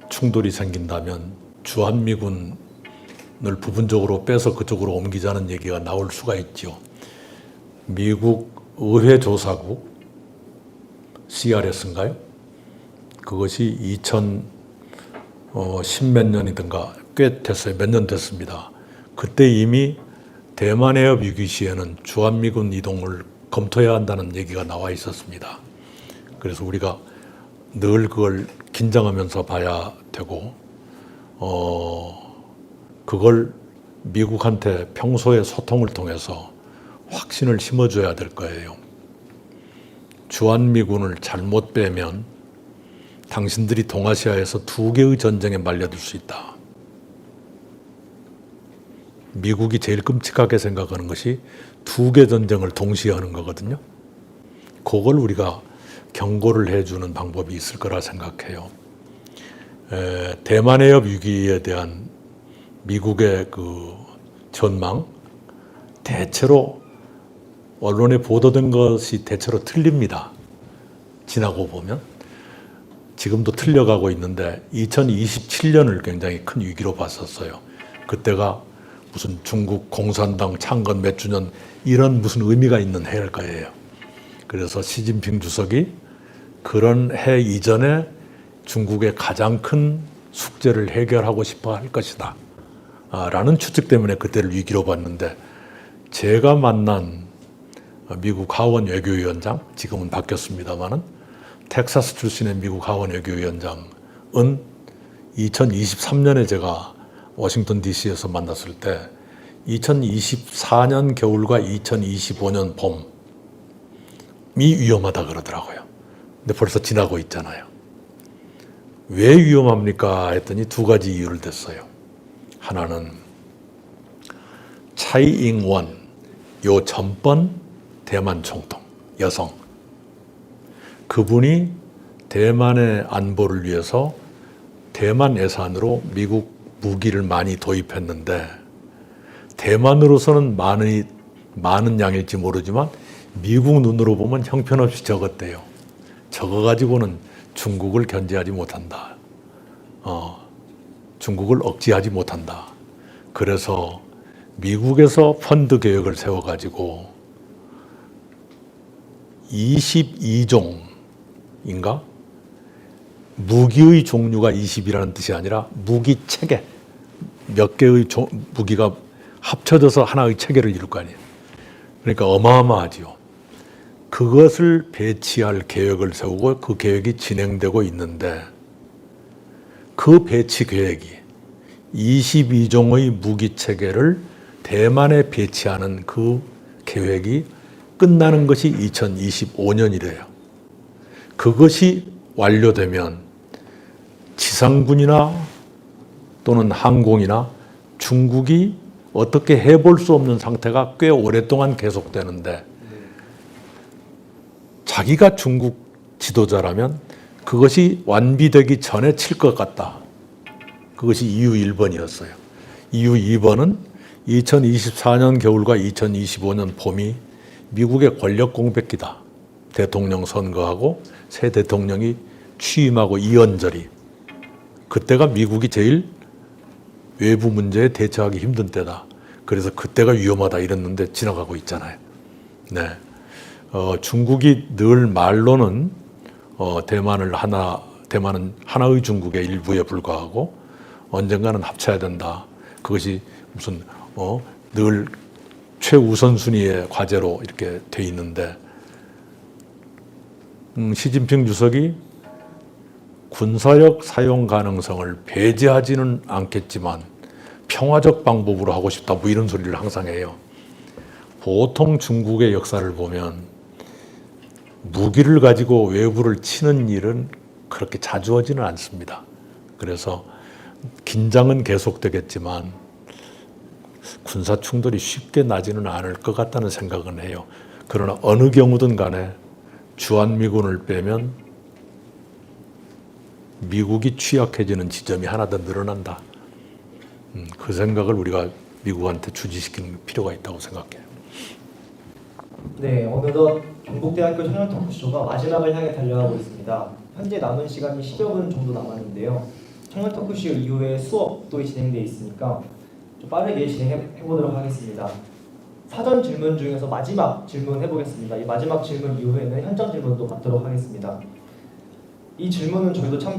A: 충돌이 생긴다면 주한미군을 부분적으로 빼서 그쪽으로 옮기자는 얘기가 나올 수가 있죠. 미국 의회조사국 CRS인가요? 그것이 2010몇 년이든가 꽤 됐어요. 몇 년 됐습니다. 그때 이미 대만 해협 위기 시에는 주한미군 이동을 검토해야 한다는 얘기가 나와 있었습니다. 그래서 우리가 늘 그걸 긴장하면서 봐야 되고, 그걸 미국한테 평소의 소통을 통해서 확신을 심어줘야 될 거예요. 주한미군을 잘못 빼면 당신들이 동아시아에서 2개의 전쟁에 말려들 수 있다. 미국이 제일 끔찍하게 생각하는 것이 2개 전쟁을 동시에 하는 거거든요. 그걸 우리가 경고를 해주는 방법이 있을 거라 생각해요. 대만 해협 위기에 대한 미국의 그 전망, 대체로 언론에 보도된 것이 대체로 틀립니다. 지나고 보면. 지금도 틀려가고 있는데 2027년을 굉장히 큰 위기로 봤었어요. 그때가 무슨 중국 공산당 창건 몇 주년 이런 무슨 의미가 있는 해일 거예요. 그래서 시진핑 주석이 그런 해 이전에 중국의 가장 큰 숙제를 해결하고 싶어 할 것이다 라는 추측 때문에 그때를 위기로 봤는데, 제가 만난 미국 하원 외교위원장, 지금은 바뀌었습니다마는 텍사스 출신의 미국 하원 외교위원장은 2023년에 제가 워싱턴 DC에서 만났을 때 2024년 겨울과 2025년 봄이 위험하다 그러더라고요. 근데 벌써 지나고 있잖아요. 왜 위험합니까? 했더니 2가지 이유를 댔어요. 하나는 차이잉원, 요 전번 대만 총통, 여성. 그분이 대만의 안보를 위해서 대만 예산으로 미국 무기를 많이 도입했는데, 대만으로서는 많은 양일지 모르지만 미국 눈으로 보면 형편없이 적었대요. 적어 가지고는 중국을 견제하지 못한다. 중국을 억제하지 못한다. 그래서 미국에서 펀드 계획을 세워 가지고 22종인가? 무기의 종류가 20이라는 뜻이 아니라 무기 체계, 몇 개의 무기가 합쳐져서 하나의 체계를 이룰 거 아니에요. 그러니까 어마어마하지요. 그것을 배치할 계획을 세우고 그 계획이 진행되고 있는데, 그 배치 계획이 22종의 무기 체계를 대만에 배치하는 그 계획이 끝나는 것이 2025년이래요. 그것이 완료되면 지상군이나 또는 항공이나 중국이 어떻게 해볼 수 없는 상태가 꽤 오랫동안 계속되는데, 자기가 중국 지도자라면 그것이 완비되기 전에 칠 것 같다. 그것이 이유 1번이었어요. 이유 2번은 2024년 겨울과 2025년 봄이 미국의 권력 공백기다. 대통령 선거하고 새 대통령이 취임하고 이연절이, 그때가 미국이 제일 외부 문제에 대처하기 힘든 때다. 그래서 그때가 위험하다 이랬는데 지나가고 있잖아요. 네. 중국이 늘 말로는 대만은 하나의 중국의 일부에 불과하고 언젠가는 합쳐야 된다. 그것이 무슨 늘 최우선순위의 과제로 이렇게 돼 있는데, 시진핑 주석이 군사력 사용 가능성을 배제하지는 않겠지만 평화적 방법으로 하고 싶다, 뭐 이런 소리를 항상 해요. 보통 중국의 역사를 보면 무기를 가지고 외부를 치는 일은 그렇게 자주 하지는 않습니다. 그래서 긴장은 계속되겠지만 군사 충돌이 쉽게 나지는 않을 것 같다는 생각은 해요. 그러나 어느 경우든 간에 주한미군을 빼면 미국이 취약해지는 지점이 하나 더 늘어난다. 그 생각을 우리가 미국한테 주지시키는 필요가 있다고 생각해요.
G: 네, 어느덧 경북대학교 청년 토크쇼가 마지막을 향해 달려가고 있습니다. 현재 남은 시간이 10여 분 정도 남았는데요. 청년 토크쇼 이후에 수업도 진행되어 있으니까 좀 빠르게 진행해 보도록 하겠습니다. 사전 질문 중에서 마지막 질문 해보겠습니다. 이 마지막 질문 이후에는 현장 질문도 받도록 하겠습니다. 이 질문은 저희도 참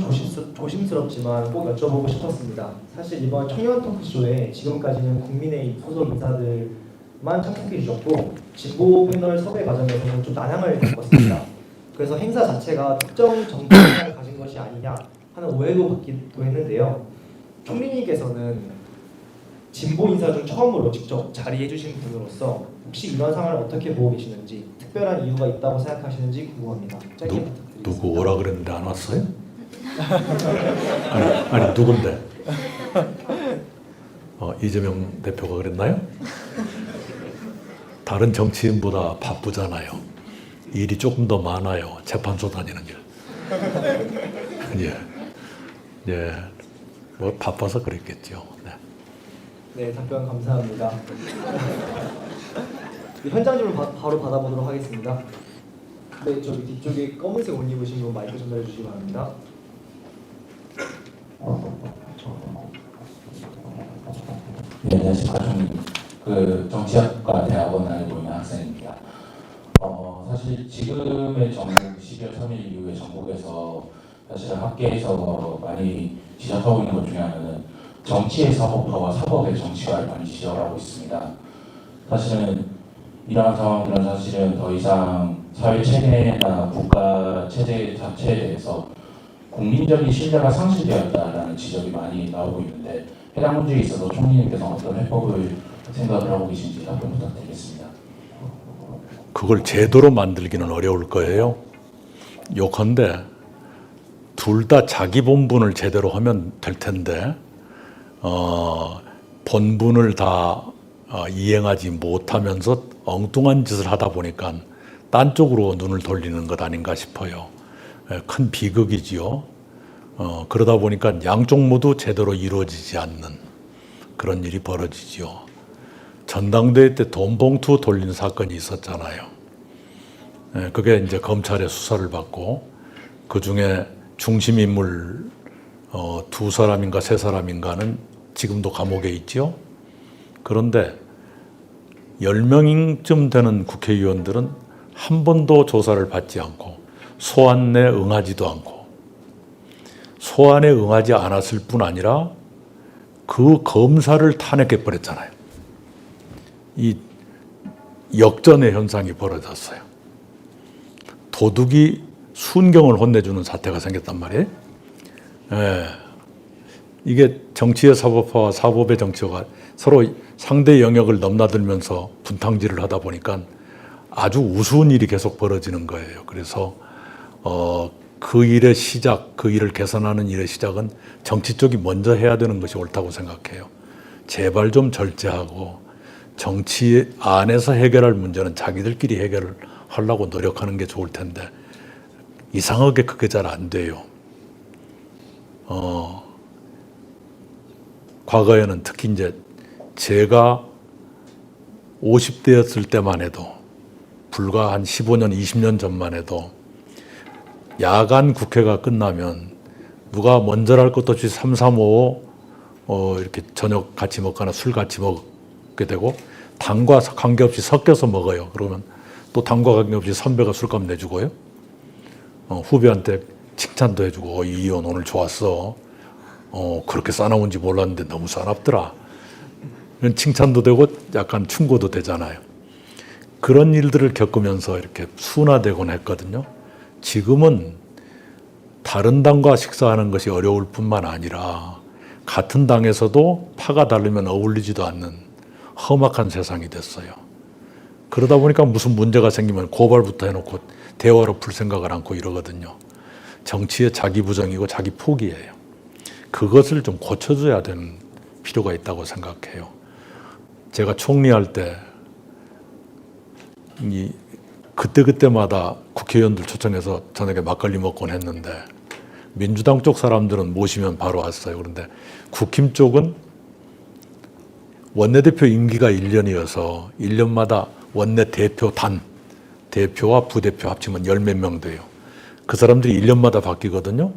G: 조심스럽지만 꼭 여쭤보고 싶었습니다. 사실 이번 청년 토크쇼에 지금까지는 국민의힘 소속 인사들만 참석해 주셨고 진보 패널 섭외 과정에서는 좀 난항을 겪었습니다. 그래서 행사 자체가 특정 정치 성향을 가진 것이 아니냐 하는 오해도 받기도 했는데요. 총리님께서는 진보 인사 중 처음으로 직접 자리해 주신 분으로서 혹시 이런 상황을 어떻게 보고 계시는지, 특별한 이유가 있다고 생각하시는지 궁금합니다. 짧게 부탁드립니다.
A: 누구 오라 그랬는데 안 왔어요? 아니 누군데? 이재명 대표가 그랬나요? 다른 정치인보다 바쁘잖아요. 일이 조금 더 많아요. 재판소 다니는 일. 예, 예, 뭐 바빠서 그랬겠죠. 네.
G: 네, 답변 감사합니다. 현장 질문 바로 받아보도록 하겠습니다. 네, 저기 뒤쪽에 검은색 옷 입으신 분 마이크 전달해 주시기 바랍니다.
I: 네, 안녕하십니까. 저는 정치학과 대학원 다니고 있는 학생입니다. 사실 지금의 정부 12월 3일 이후에 전국에서 사실 학계에서 많이 지적하고 있는 것 중에 하나는 정치의 사법화와 사법의 정치화를 많이 지적하고 있습니다. 사실은 이러한 상황들은 사실은 더 이상 사회 체계나 국가 체제 자체에 대해서 국민적인 신뢰가 상실되었다라는 지적이 많이 나오고 있는데, 해당 문제에 있어서 총리님께서 어떤 해법을 생각을 하고 계신지 답변 부탁드리겠습니다.
A: 그걸 제도로 만들기는 어려울 거예요. 요컨대 둘 다 자기 본분을 제대로 하면 될 텐데 본분을 다 이행하지 못하면서 엉뚱한 짓을 하다 보니까 딴 쪽으로 눈을 돌리는 것 아닌가 싶어요. 큰 비극이지요. 그러다 보니까 양쪽 모두 제대로 이루어지지 않는 그런 일이 벌어지지요. 전당대회 때 돈 봉투 돌린 사건이 있었잖아요. 그게 이제 검찰의 수사를 받고 그 중에 중심 인물 2사람인가 3사람인가는 지금도 감옥에 있죠. 그런데 10명쯤 되는 국회의원들은 한 번도 조사를 받지 않고 소환에 응하지도 않고, 소환에 응하지 않았을 뿐 아니라 그 검사를 탄핵해 버렸잖아요. 이 역전의 현상이 벌어졌어요. 도둑이 순경을 혼내주는 사태가 생겼단 말이에요. 이게 정치의 사법화와 사법의 정치화가 서로 상대 영역을 넘나들면서 분탕질을 하다 보니까 아주 우스운 일이 계속 벌어지는 거예요. 그래서 그 일의 시작, 그 일을 개선하는 일의 시작은 정치 쪽이 먼저 해야 되는 것이 옳다고 생각해요. 제발 좀 절제하고 정치 안에서 해결할 문제는 자기들끼리 해결을 하려고 노력하는 게 좋을 텐데 이상하게 그게 잘 안 돼요. 과거에는 특히 이제 제가 50대였을 때만 해도, 불과 한 15년, 20년 전만 해도 야간 국회가 끝나면 누가 먼저랄 것도 없이 3, 3, 5 이렇게 저녁 같이 먹거나 술 같이 먹게 되고 당과 관계없이 섞여서 먹어요. 그러면 또 당과 관계없이 선배가 술값 내주고요. 후배한테 칭찬도 해주고 이 의원 오늘 좋았어. 그렇게 싸나운지 몰랐는데 너무 싸납더라. 이런 칭찬도 되고 약간 충고도 되잖아요. 그런 일들을 겪으면서 이렇게 순화되곤 했거든요. 지금은 다른 당과 식사하는 것이 어려울 뿐만 아니라 같은 당에서도 파가 다르면 어울리지도 않는 험악한 세상이 됐어요. 그러다 보니까 무슨 문제가 생기면 고발부터 해놓고 대화로 풀 생각을 않고 이러거든요. 정치의 자기 부정이고 자기 포기예요. 그것을 좀 고쳐줘야 되는 필요가 있다고 생각해요. 제가 총리할 때 그때마다 국회의원들 초청해서 저녁에 막걸리 먹곤 했는데 민주당 쪽 사람들은 모시면 바로 왔어요. 그런데 국힘 쪽은 원내대표 임기가 1년이어서 1년마다 원내 대표단, 대표와 부대표 합치면 10몇 명 돼요. 그 사람들이 1년마다 바뀌거든요.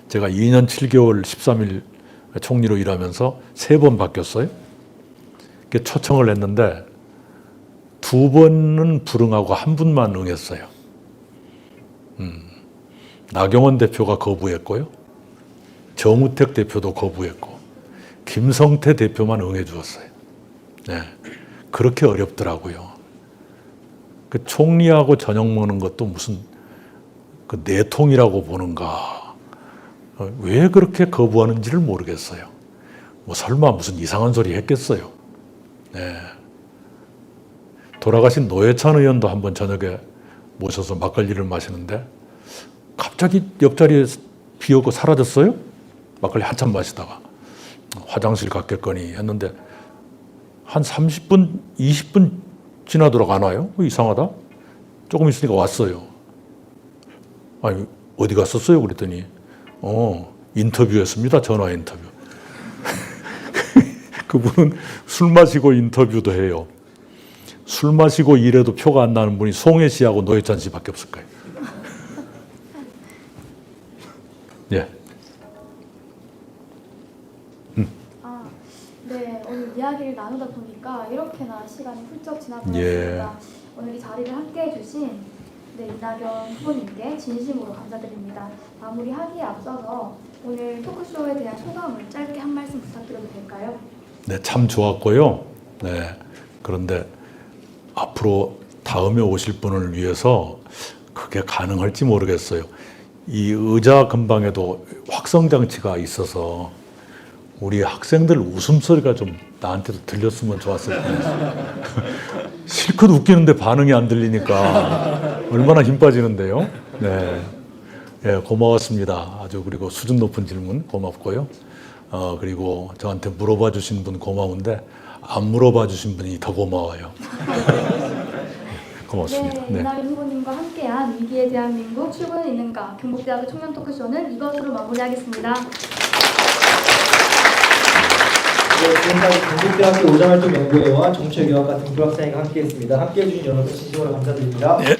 A: 제가 2년 7개월 13일 총리로 일하면서 3번 바뀌었어요. 초청을 했는데 2번은 불응하고 1분만 응했어요. 나경원 대표가 거부했고요. 정우택 대표도 거부했고 김성태 대표만 응해 주었어요. 네, 그렇게 어렵더라고요. 그 총리하고 저녁 먹는 것도 무슨 그 내통이라고 보는가. 왜 그렇게 거부하는지를 모르겠어요. 뭐 설마 무슨 이상한 소리 했겠어요. 네. 돌아가신 노회찬 의원도 한번 저녁에 모셔서 막걸리를 마시는데 갑자기 옆자리에 비었고 사라졌어요. 막걸리 한참 마시다가 화장실 갔겠거니 했는데 한 30분, 20분 지나도록 안 와요. 이상하다. 조금 있으니까 왔어요. 아니 어디 갔었어요? 그랬더니 인터뷰했습니다. 전화 인터뷰. 그분은 술 마시고 인터뷰도 해요. 술 마시고 일해도 표가 안 나는 분이 송혜 씨하고 노회찬 씨밖에 없을 거예요. 예.
E: 네, 오늘 이야기를 나누다 보니까 이렇게나 시간이 훌쩍 지나버렸습니다.
A: 예.
E: 오늘 이 자리를 함께 해주신 이낙연 후보님께 진심으로 감사드립니다. 마무리하기에 앞서서 오늘 토크쇼에 대한 소감을 짧게 한 말씀 부탁드려도 될까요?
A: 네, 참 좋았고요. 네, 그런데 앞으로 다음에 오실 분을 위해서 그게 가능할지 모르겠어요. 이 의자 근방에도 확성 장치가 있어서 우리 학생들 웃음소리가 좀 나한테도 들렸으면 좋았을 텐데 실컷 웃기는데 반응이 안 들리니까 얼마나 힘 빠지는데요. 네, 네, 고마웠습니다. 아주 그리고 수준 높은 질문 고맙고요. 그리고 저한테 물어봐 주신 분 고마운데 안 물어봐 주신 분이 더 고마워요. 고맙습니다.
E: 네, 이낙연 후보님과 함께한 위기의 대한민국 출구는 있는가 경북대학교 청년 토크쇼는 이것으로 마무리하겠습니다.
G: 네, 지금까지 경북대학교 오장활동연구회와 정치외교학과 등불학생회가 함께했습니다. 함께해 주신 여러분 진심으로 감사드립니다.
A: 네.